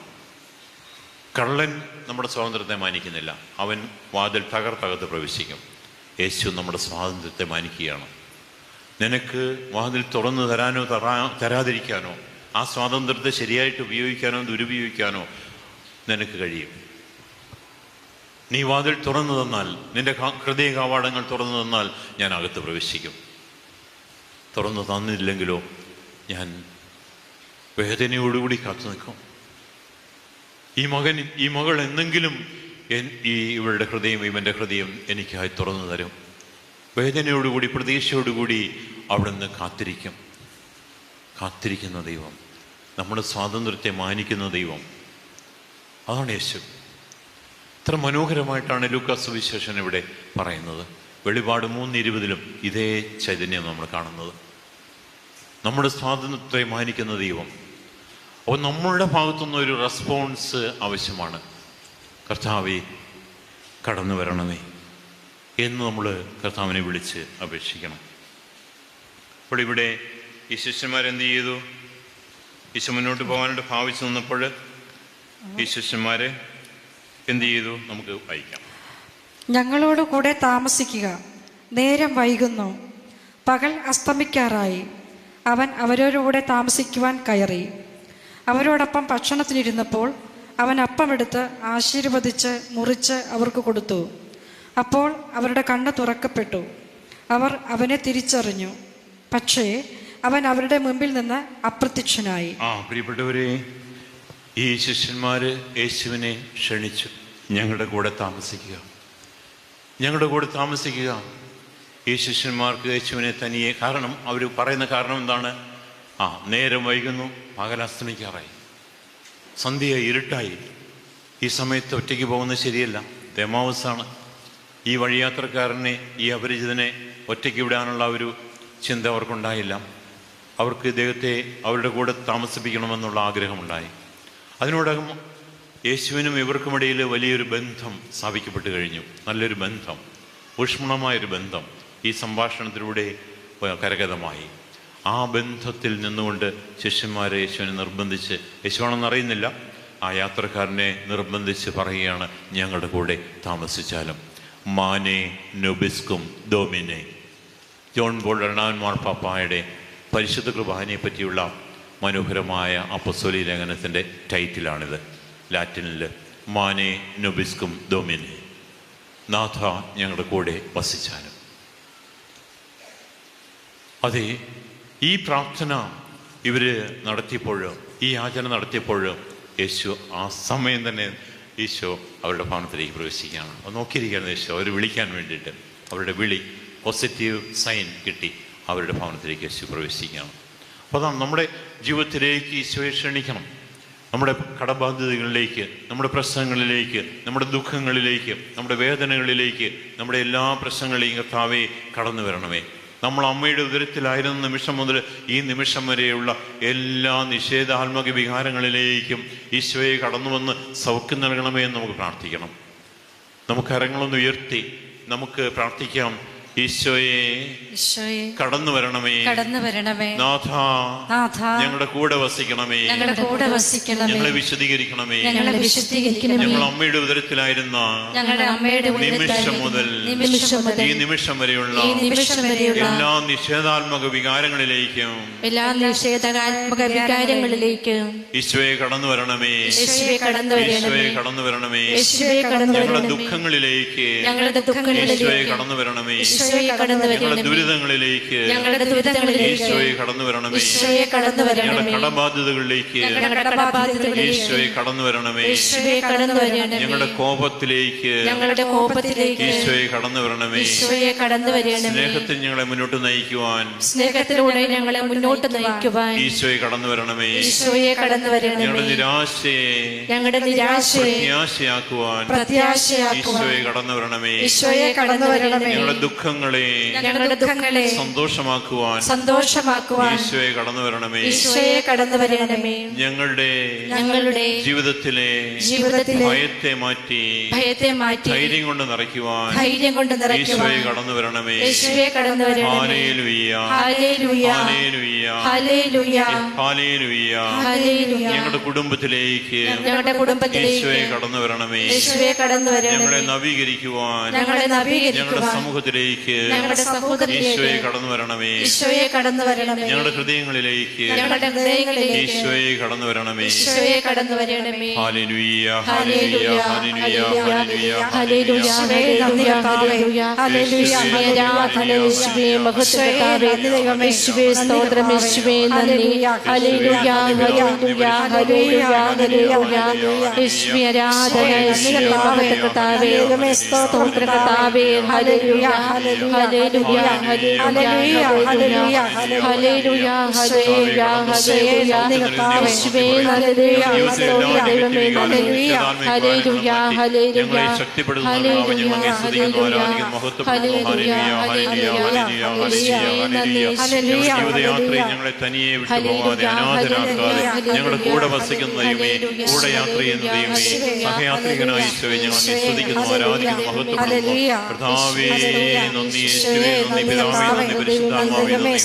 കള്ളൻ നമ്മുടെ സ്വാതന്ത്ര്യത്തെ മാനിക്കുന്നില്ല, അവൻ വാതിൽ തകർത്തകത്ത് പ്രവേശിക്കും. യേശു നമ്മുടെ സ്വാതന്ത്ര്യത്തെ മാനിക്കുകയാണ്. നിനക്ക് വാതിൽ തുറന്നു തരാനോ തരാതിരിക്കാനോ, ആ സ്വാതന്ത്ര്യത്തെ ശരിയായിട്ട് ഉപയോഗിക്കാനോ ദുരുപയോഗിക്കാനോ നിനക്ക് കഴിയും. നീ വാതിൽ തുറന്നു തന്നാൽ, നിന്റെ ഹൃദയ കവാടങ്ങൾ തുറന്നു തന്നാൽ ഞാൻ അകത്ത് പ്രവേശിക്കും. തുറന്നു തന്നില്ലെങ്കിലോ ഞാൻ വേദനയോടുകൂടി കാത്തു നിൽക്കും. ഈ മകൾ എന്തെങ്കിലും ഇവളുടെ ഹൃദയം, ഇവൻ്റെ ഹൃദയം എനിക്കായി തുറന്നു തരും. വേദനയോടുകൂടി, പ്രതീക്ഷയോടുകൂടി അവിടുന്ന് കാത്തിരിക്കുന്ന ദൈവം, നമ്മുടെ സ്വാതന്ത്ര്യത്തെ മാനിക്കുന്ന ദൈവം, അതാണ് യേശു. ഇത്ര മനോഹരമായിട്ടാണ് ലൂക്കാസ് സുവിശേഷൻ ഇവിടെ പറയുന്നത്. വെളിപാട് 3:20 ഇതേ ചൈതന്യം നമ്മൾ കാണുന്നത്. നമ്മുടെ സ്വാതന്ത്ര്യത്തെ മാനിക്കുന്ന ദൈവം. അപ്പോൾ നമ്മളുടെ ഭാഗത്തുനിന്ന് ഒരു റെസ്പോൺസ് ആവശ്യമാണ്. കർത്താവേ കടന്നു വരണമേ എന്ന് നമ്മൾ കർത്താവിനെ വിളിച്ച് അപേക്ഷിക്കണം. അപ്പോൾ ഇവിടെ ഈ ശിഷ്യന്മാരെന്ത് ചെയ്തു? ഈശോ മുന്നോട്ട് പോകാനായിട്ട് ഭാവിച്ചു നിന്നപ്പോൾ ഈ ശിഷ്യന്മാരെ എന്ത് ചെയ്തു? നമുക്ക് വായിക്കാം. ഞങ്ങളോട് കൂടെ താമസിക്കുക, നേരം വൈകുന്നു, പകൽ അസ്തമിക്കാറായി. അവൻ അവരോടുകൂടെ താമസിക്കുവാൻ കയറി. അവരോടൊപ്പം ഭക്ഷണത്തിനിരുന്നപ്പോൾ അവൻ അപ്പമെടുത്ത് ആശീർവദിച്ച് മുറിച്ച് അവർക്ക് കൊടുത്തു. അപ്പോൾ അവരുടെ കണ്ണ് തുറക്കപ്പെട്ടു. അവർ അവനെ തിരിച്ചറിഞ്ഞു. പക്ഷേ അവൻ അവരുടെ മുമ്പിൽ നിന്ന് അപ്രത്യക്ഷനായി. പ്രിയപ്പെട്ടവരെ, ഈ ശിഷ്യന്മാര് യേശുവിനെ ക്ഷണിച്ചു, ഞങ്ങളുടെ കൂടെ താമസിക്കുക, ഞങ്ങളുടെ കൂടെ താമസിക്കുക. ഈ ശിഷ്യന്മാർക്ക് യേശുവിനെ തനിയെ, കാരണം അവർ പറയുന്ന കാരണം എന്താണ്? നേരം വൈകുന്നു, പകലസ്തമിക്കാറായി, സന്ധ്യ ഇരുട്ടായി, ഈ സമയത്ത് ഒറ്റയ്ക്ക് പോകുന്നത് ശരിയല്ല, എമ്മാവൂസാണ്. ഈ വഴിയാത്രക്കാരനെ, ഈ അപരിചിതനെ ഒറ്റയ്ക്ക് വിടാനുള്ള ഒരു ചിന്ത അവർക്കുണ്ടായില്ല. അവർക്ക് ഇദ്ദേഹത്തെ അവരുടെ കൂടെ താമസിപ്പിക്കണമെന്നുള്ള ആഗ്രഹമുണ്ടായി. അതിനോടകം യേശുവിനും ഇവർക്കുമിടയിൽ വലിയൊരു ബന്ധം സ്ഥാപിക്കപ്പെട്ട് കഴിഞ്ഞു. നല്ലൊരു ബന്ധം, ഊഷ്മളമായൊരു ബന്ധം ഈ സംഭാഷണത്തിലൂടെ കരഗതമായി. ആ ബന്ധത്തിൽ നിന്നുകൊണ്ട് ശിഷ്യന്മാരെ യേശുവിനെ നിർബന്ധിച്ച്, യേശുവാണെന്ന് അറിയുന്നില്ല, ആ യാത്രക്കാരനെ നിർബന്ധിച്ച് പറയുകയാണ്, ഞങ്ങളുടെ കൂടെ താമസിച്ചാലും. മാനെ നൊബിസ്കും ഡോമിനെ. ജോൺ പോൾ രണ്ടാമൻ മാർപ്പാപ്പായുടെ പരിശുദ്ധ കുർബാനയെ പറ്റിയുള്ള മനോഹരമായ അപ്പസ്തോലിക ലേഖനത്തിൻ്റെ ടൈറ്റിലാണിത്. ലാറ്റിനിൽ മാനെ നൊബിസ്കും ഡോമിനെ, നാഥ ഞങ്ങളുടെ കൂടെ വസിച്ചാലും. അതെ, ഈ പ്രാർത്ഥന ഇവർ നടത്തിയപ്പോൾ, ഈ യാചന നടത്തിയപ്പോൾ യേശു ആ സമയം തന്നെ ഈശോ അവരുടെ ഭവനത്തിലേക്ക് പ്രവേശിക്കുകയാണ്. അത് നോക്കിയിരിക്കുകയാണ് യേശു അവർ വിളിക്കാൻ വേണ്ടിയിട്ട്. അവരുടെ വിളി പോസിറ്റീവ് സൈൻ കിട്ടി, അവരുടെ ഭവനത്തിലേക്ക് യേശു പ്രവേശിക്കുകയാണ്. അപ്പോൾ അതാണ് നമ്മുടെ ജീവിതത്തിലേക്ക് ഈശോയെ ക്ഷണിക്കണം. നമ്മുടെ കടബാധ്യതകളിലേക്ക്, നമ്മുടെ പ്രശ്നങ്ങളിലേക്ക്, നമ്മുടെ ദുഃഖങ്ങളിലേക്ക്, നമ്മുടെ വേദനകളിലേക്ക്, നമ്മുടെ എല്ലാ പ്രശ്നങ്ങളിലേക്കും കർത്താവേ കടന്നു വരണമേ. നമ്മൾ അമ്മയുടെ ഉദരത്തിലായിരുന്ന നിമിഷം മുതൽ ഈ നിമിഷം വരെയുള്ള എല്ലാ നിഷേധാത്മക വികാരങ്ങളിലേക്കും ഈശോയെ കടന്നു വന്ന് സൗഖ്യം നൽകണമേ എന്ന് നമുക്ക് പ്രാർത്ഥിക്കണം. നമുക്ക് കരങ്ങളൊന്ന് ഉയർത്തി നമുക്ക് പ്രാർത്ഥിക്കാം. ഈശോയെ കടന്നു വരണമേ, നാഥ ഞങ്ങളുടെ കൂടെ വസിക്കണമേ, ഞങ്ങളെ വിശദീകരിക്കണമേ. ഞങ്ങൾ അമ്മയുടെ ഉദരത്തിലായിരുന്ന നിമിഷം മുതൽ ഈ നിമിഷം വരെയുള്ള എല്ലാ നിഷേധാത്മക വികാരങ്ങളിലേക്കും ഈശോയെ കടന്നു വരണമേ, ഈശോയെ കടന്നു വരണമേ. ഞങ്ങളുടെ ദുഃഖങ്ങളിലേക്ക് ഈശോയെ കടന്നു വരണമേ, ഞങ്ങളുടെ ദുരിതങ്ങളിലേക്ക് ഈശോയെ കടന്നു വരണമേ, ഞങ്ങളുടെ കടബാധ്യതകളിലേക്ക് ഈശോയെ കടന്നു വരണമേ, ഞങ്ങളുടെ കോപത്തിലേക്ക് ഈശോയെ കടന്നു വരണമേ. സ്നേഹത്തിൽ ഞങ്ങളെ മുന്നോട്ട് നയിക്കുവാൻ ഈശോയെ കടന്നു വരണമേ. ഞങ്ങളുടെ നിരാശയെ പ്രത്യാശയാക്കുവാൻ ഈശോയെ കടന്നു വരണമേ. ഞങ്ങളുടെ ദുഃഖങ്ങളെ സന്തോഷമാക്കുവാൻ ഈശോയെ കടന്നു വരണമേ. ഞങ്ങളുടെ ജീവിതത്തിലെ ഭയത്തെ മാറ്റി ധൈര്യം കൊണ്ട് നിറയ്ക്കുവാൻ ഈശോയെ കടന്നു വരണമേ. Hallelujah, hallelujah, hallelujah. ഞങ്ങളുടെ കുടുംബത്തിലേക്ക് ഈശോയെ കടന്നു വരണമേ. ഞങ്ങളെ നവീകരിക്കുവാൻ ഞങ്ങളുടെ സമൂഹത്തിലേക്ക് ഈശോയെ കടന്നു വരണമേ. ഞങ്ങളുടെ ഹൃദയങ്ങളിലേക്ക് ഈശോയെ കടന്നു വരണമേ. ഹല്ലേലൂയ, ഹല്ലേലൂയ, ഹല്ലേലൂയ, ഹല്ലേലൂയ, ഞങ്ങളെ തനിയെ വിട്ടുപോകാതെ അനാഥരാക്കാതെ ഞങ്ങളുടെ കൂടെ വസിക്കുന്ന ദൈവമേ, കൂടെ യാത്ര ചെയ്യുന്ന ദൈവമേ, സഹയാത്രികനായ ഈശോയെ ഞങ്ങൾ സ്തുതിക്കുന്നു, ആരാധിക്കുന്നു, മഹത്വപ്പെടുന്നു. കർത്താവേ നന്ദി, യേശുവേ നന്ദി, പിതാവേ നന്ദി, പരിശുദ്ധാത്മാവേ നന്ദി.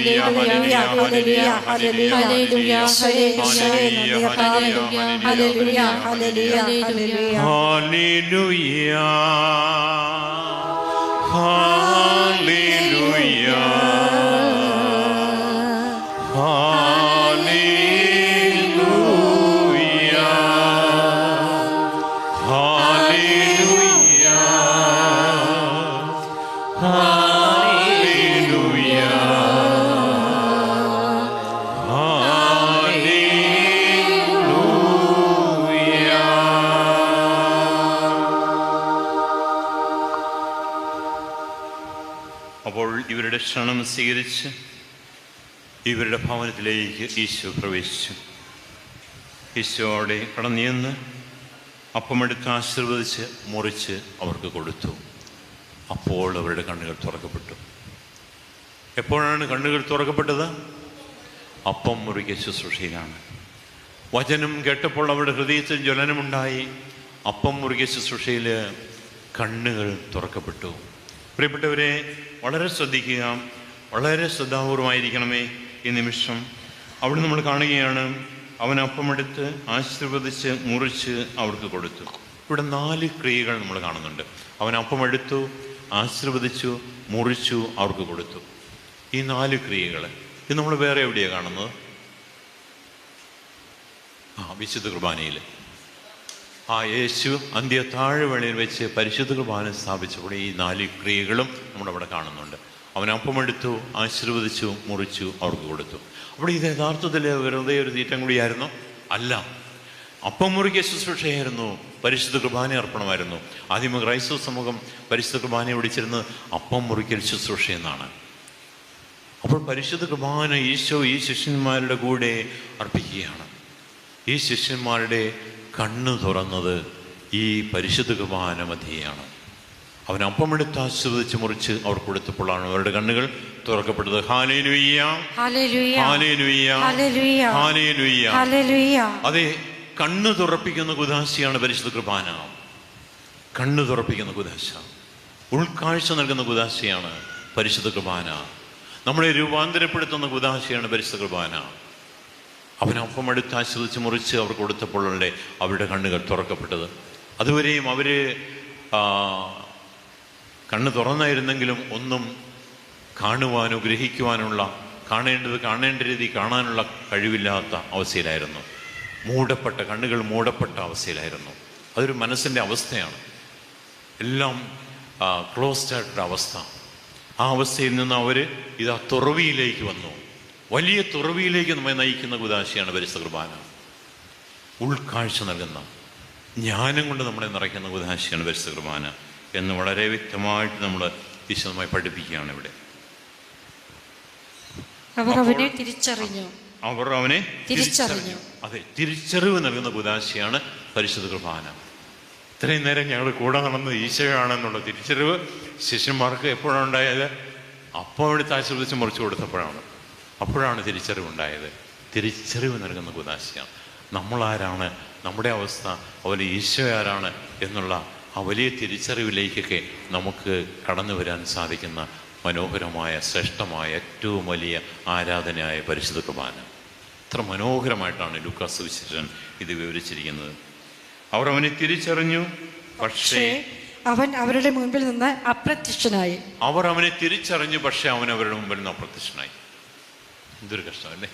Hallelujah, hallelujah, hallelujah, hallelujah, hallelujah, hallelujah, hallelujah, hallelujah, hallelujah, hallelujah. ക്ഷണം സ്വീകരിച്ച് ഇവരുടെ ഭവനത്തിലേക്ക് ഈശോ പ്രവേശിച്ചു. ഈശോയോടെ കടന്നു ചെന്ന് അപ്പമെടുത്ത് ആശീർവദിച്ച് മുറിച്ച് അവർക്ക് കൊടുത്തു. അപ്പോൾ അവരുടെ കണ്ണുകൾ തുറക്കപ്പെട്ടു. എപ്പോഴാണ് കണ്ണുകൾ തുറക്കപ്പെട്ടത്? അപ്പം മുറിക്കിയ ശുശ്രൂഷയിലാണ്. വചനം കേട്ടപ്പോൾ അവരുടെ ഹൃദയത്തിൽ ജ്വലനമുണ്ടായി. അപ്പം മുറിക്കിയ ശുശ്രൂഷയിൽ കണ്ണുകൾ തുറക്കപ്പെട്ടു. പ്രിയപ്പെട്ടവരെ, വളരെ ശ്രദ്ധിക്കുക, വളരെ ശ്രദ്ധാപൂർവമായിരിക്കണമേ ഈ നിമിഷം. അവിടെ നമ്മൾ കാണുകയാണ്, അവൻ അപ്പമെടുത്ത് ആശീർവദിച്ച് മുറിച്ച് അവർക്ക് കൊടുത്തു. ഇവിടെ 4 ക്രിയകൾ നമ്മൾ കാണുന്നുണ്ട്. അവൻ അപ്പമെടുത്തു, ആശീർവദിച്ചു, മുറിച്ചു, അവർക്ക് കൊടുത്തു. ഈ 4 ക്രിയകൾ ഇത് നമ്മൾ വേറെ എവിടെയാണ് കാണുന്നത്? വിശുദ്ധ കുർബാനയിൽ. യേശു അന്ത്യ താഴ്വേളയിൽ വെച്ച് പരിശുദ്ധ കുർബാന സ്ഥാപിച്ചപ്പോൾ ഈ 4 ക്രിയകളും നമ്മളവിടെ കാണുന്നുണ്ട്. അവൻ അപ്പമെടുത്തു, ആശീർവദിച്ചു, മുറിച്ചു, അവർക്ക് കൊടുത്തു. അപ്പോൾ ഇത് യഥാർത്ഥത്തിൽ വെറുതെ ഒരു തീറ്റം കൂടിയായിരുന്നു? അല്ല. അപ്പം മുറിക്കിയ ശുശ്രൂഷയായിരുന്നു, പരിശുദ്ധ കുർബാന അർപ്പണമായിരുന്നു. ആദ്യമ ക്രൈസ്തവ സമൂഹം പരിശുദ്ധ കുർബാന വിളിച്ചിരുന്നത് അപ്പം മുറിക്കൽ ശുശ്രൂഷ എന്നാണ്. അപ്പോൾ പരിശുദ്ധ കുർബാന ഈശോ ഈ ശിഷ്യന്മാരുടെ കൂടെ അർപ്പിക്കുകയാണ്. ഈ ശിഷ്യന്മാരുടെ കണ്ണ് തുറന്നത് ഈ പരിശുദ്ധ കുർബാന മധ്യയാണ്. അവൻ അപ്പമെടുത്ത് ആശീർവദിച്ച് മുറിച്ച് അവർ കൊടുത്തപ്പോഴാണ് അവരുടെ കണ്ണുകൾ തുറക്കപ്പെട്ടത്. Hallelujah, hallelujah, hallelujah, hallelujah, hallelujah, hallelujah. അതെ, കണ്ണ് തുറപ്പിക്കുന്ന കുദാശയാണ് പരിശുദ്ധ കുർബാന. കണ്ണ് തുറപ്പിക്കുന്ന കുദാശ, ഉൾക്കാഴ്ച നൽകുന്ന കുദാശയാണ് പരിശുദ്ധ കുർബാന. നമ്മളെ രൂപാന്തരപ്പെടുത്തുന്ന കുദാശയാണ് പരിശുദ്ധ കുർബാന. അവൻ അപ്പമെടുത്ത് ആശീർവദിച്ച് മുറിച്ച് അവർ കൊടുത്തപ്പോഴല്ലേ അവരുടെ കണ്ണുകൾ തുറക്കപ്പെട്ടത്. അതുവരെയും അവർ കണ്ണ് തുറന്നായിരുന്നെങ്കിലും ഒന്നും കാണുവാനോ ഗ്രഹിക്കുവാനുള്ള, കാണേണ്ട രീതി കാണാനുള്ള കഴിവില്ലാത്ത അവസ്ഥയിലായിരുന്നു. കണ്ണുകൾ മൂടപ്പെട്ട അവസ്ഥയിലായിരുന്നു. അതൊരു മനസ്സിൻ്റെ അവസ്ഥയാണ്. എല്ലാം ക്ലോസ്ഡ് ആയിട്ടുള്ള അവസ്ഥ. ആ അവസ്ഥയിൽ നിന്ന് അവർ തുറവിയിലേക്ക് വന്നു. വലിയ തുറവിയിലേക്ക് നമ്മെ നയിക്കുന്ന കുദാശയാണ് പരിശുദ്ധ കുർബാന. ഉൾക്കാഴ്ച നൽകുന്ന, ജ്ഞാനം കൊണ്ട് നമ്മളെ നിറയ്ക്കുന്ന കുദാശയാണ് പരിശുദ്ധ കുർബാന എന്ന് വളരെ വ്യക്തമായിട്ട് നമ്മൾ വിശദമായി പഠിപ്പിക്കുകയാണ് ഇവിടെ. അവർ അവനെ തിരിച്ചറിഞ്ഞു. അതെ, തിരിച്ചറിവ് നൽകുന്ന കുദാശയാണ് പരിശുദ്ധ കുർബാന. ഇത്രയും നേരം ഞങ്ങൾ കൂടെ നടന്നത് ഈശോയാണെന്നുള്ള തിരിച്ചറിവ് ശിഷ്യന്മാർക്ക് എപ്പോഴാണ് ഉണ്ടായത്? അപ്പം എടുത്ത് ആശീർവദിച്ച് മുറിച്ച് കൊടുത്തപ്പോഴാണ്. അപ്പോഴാണ് തിരിച്ചറിവുണ്ടായത്. തിരിച്ചറിവ് നൽകുന്ന കുദാശയാണ്. നമ്മളാരാണ്, നമ്മുടെ അവസ്ഥ, അവൻ ഈശോ ആരാണ് എന്നുള്ള ആ വലിയ തിരിച്ചറിവിലേക്കൊക്കെ നമുക്ക് കടന്നു വരാൻ സാധിക്കുന്ന മനോഹരമായ, ശ്രേഷ്ഠമായ, ഏറ്റവും വലിയ ആരാധനയായ പരിശുദ്ധ കുർബാന. എത്ര മനോഹരമായിട്ടാണ് ലൂക്കാസ് സുവിശേഷൻ ഇത് വിവരിച്ചിരിക്കുന്നത്. അവർ അവനെ തിരിച്ചറിഞ്ഞു, പക്ഷേ അവൻ അവരുടെ മുമ്പിൽ നിന്ന് അപ്രത്യക്ഷനായി. അവർ അവനെ തിരിച്ചറിഞ്ഞു, പക്ഷേ അവൻ അവരുടെ മുമ്പിൽ നിന്ന് അപ്രത്യക്ഷനായി. എന്തൊരു കഷ്ടമല്ലേ!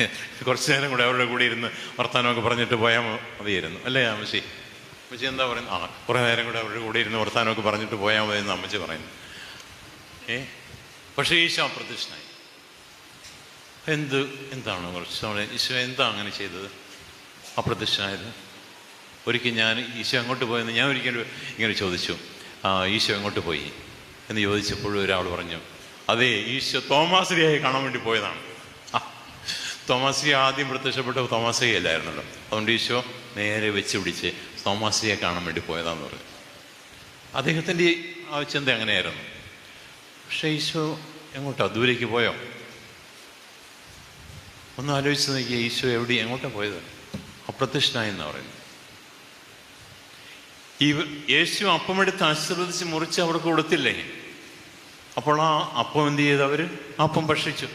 കുറച്ചു നേരം കൂടെ അവരുടെ കൂടെ ഇരുന്ന് വർത്താനമൊക്കെ പറഞ്ഞിട്ട് പോയാൽ മതിയായിരുന്നു അല്ലേ അമ്മച്ചി? അമ്മച്ചി എന്താ പറയുന്നത്? കുറേ നേരം കൂടെ അവരുടെ കൂടെ ഇരുന്ന് വർത്താനമൊക്കെ പറഞ്ഞിട്ട് പോയാൽ മതിയെന്ന് അമ്മച്ചി പറയുന്നു. പക്ഷേ ഈശോ അപ്രത്യക്ഷനായി. എന്താണ് കുറച്ച് ഈശോ എന്താ അങ്ങനെ ചെയ്തത്, അപ്രത്യക്ഷനായത്? ഒരിക്കൽ ഞാൻ ഈശോ അങ്ങോട്ട് പോയെന്ന് ഞാൻ ഒരിക്കലും ഇങ്ങനെ ചോദിച്ചു, ഈശോ എങ്ങോട്ട് പോയി എന്ന് ചോദിച്ചപ്പോഴും ഒരാൾ പറഞ്ഞു, അതെ, ഈശോ തോമാശ്രീയായി കാണാൻ വേണ്ടി പോയതാണ്. തോമാശ്രീ ആദ്യം പ്രത്യക്ഷപ്പെട്ട തോമാശ്രീ അല്ലായിരുന്നല്ലോ. അതുകൊണ്ട് ഈശോ നേരെ വെച്ച് പിടിച്ച് തോമാശ്രീയെ കാണാൻ വേണ്ടി പോയതാന്ന് പറഞ്ഞു. അദ്ദേഹത്തിൻ്റെ ആ ചിന്ത അങ്ങനെയായിരുന്നു. പക്ഷേ ഈശോ എങ്ങോട്ടാ, ദൂരേക്ക് പോയോ? ഒന്ന് ആലോചിച്ച് നോക്കിയ ഈശോ എങ്ങോട്ടാണ് പോയത്? അപ്രത്യക്ഷനായെന്നാണ് പറയുന്നത്. യേശു അപ്പമെടുത്ത് ആശീർവദിച്ച് മുറിച്ച് അവർക്ക് കൊടുത്തില്ലേ? അപ്പോൾ ആ അപ്പം എന്ത് ചെയ്ത് അവർ അപ്പം ഭക്ഷിച്ചു.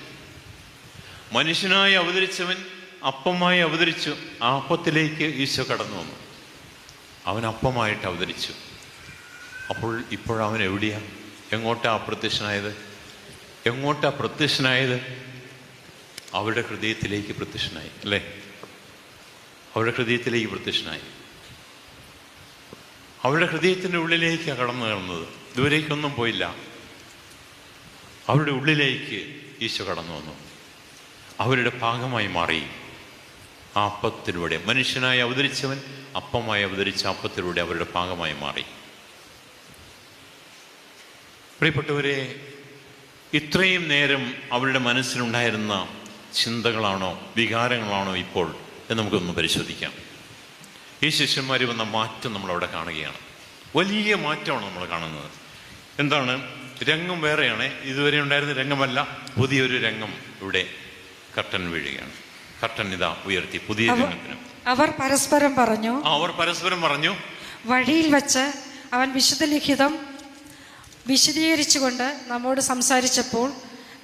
മനുഷ്യനായി അവതരിച്ചവൻ അപ്പമായി അവതരിച്ചു. ആ അപ്പത്തിലേക്ക് ഈശോ കടന്നു വന്നു. അവൻ അപ്പമായിട്ട് അവതരിച്ചു. അപ്പോൾ ഇപ്പോഴവൻ എവിടെയാ? എങ്ങോട്ടാ അപ്രത്യക്ഷനായത്? അവരുടെ ഹൃദയത്തിലേക്ക് പ്രത്യക്ഷനായി അല്ലേ? അവരുടെ ഹൃദയത്തിലേക്ക് പ്രത്യക്ഷനായി. അവരുടെ ഹൃദയത്തിൻ്റെ ഉള്ളിലേക്കാണ് കടന്നത്. ദൂരേക്കൊന്നും പോയില്ല. അവരുടെ ഉള്ളിലേക്ക് ഈശോ കടന്നു വന്നു. അവരുടെ ഭാഗമായി മാറി. ആ അപ്പത്തിലൂടെ മനുഷ്യനായി അവതരിച്ചവൻ അപ്പമായി അവതരിച്ച അപ്പത്തിലൂടെ അവരുടെ ഭാഗമായി മാറി. പ്രിയപ്പെട്ടവരെ, ഇത്രയും നേരം അവരുടെ മനസ്സിലുണ്ടായിരുന്ന ചിന്തകളാണോ വികാരങ്ങളാണോ ഇപ്പോൾ എന്ന് നമുക്കൊന്ന് പരിശോധിക്കാം. ഈ ശിഷ്യന്മാർ വന്ന മാറ്റം നമ്മളവിടെ കാണുകയാണ്. വലിയ മാറ്റമാണ് നമ്മൾ കാണുന്നത്. എന്താണ്? രംഗം വേറെയാണ്, ഇതുവരെ ഉണ്ടായിരുന്ന രംഗമല്ല, പുതിയൊരു രംഗം. ഇവിടെ കർട്ടൻ വീഴുകയാണ്. കർട്ടൻ ഇതാ ഉയർത്തി പുതിയ രംഗത്തിന്. അവർ പരസ്പരം പറഞ്ഞു, വഴിയിൽ വച്ച് അവൻ വിശുദ്ധ ലിഖിതം വിശദീകരിച്ചുകൊണ്ട് നമ്മോട് സംസാരിച്ചപ്പോൾ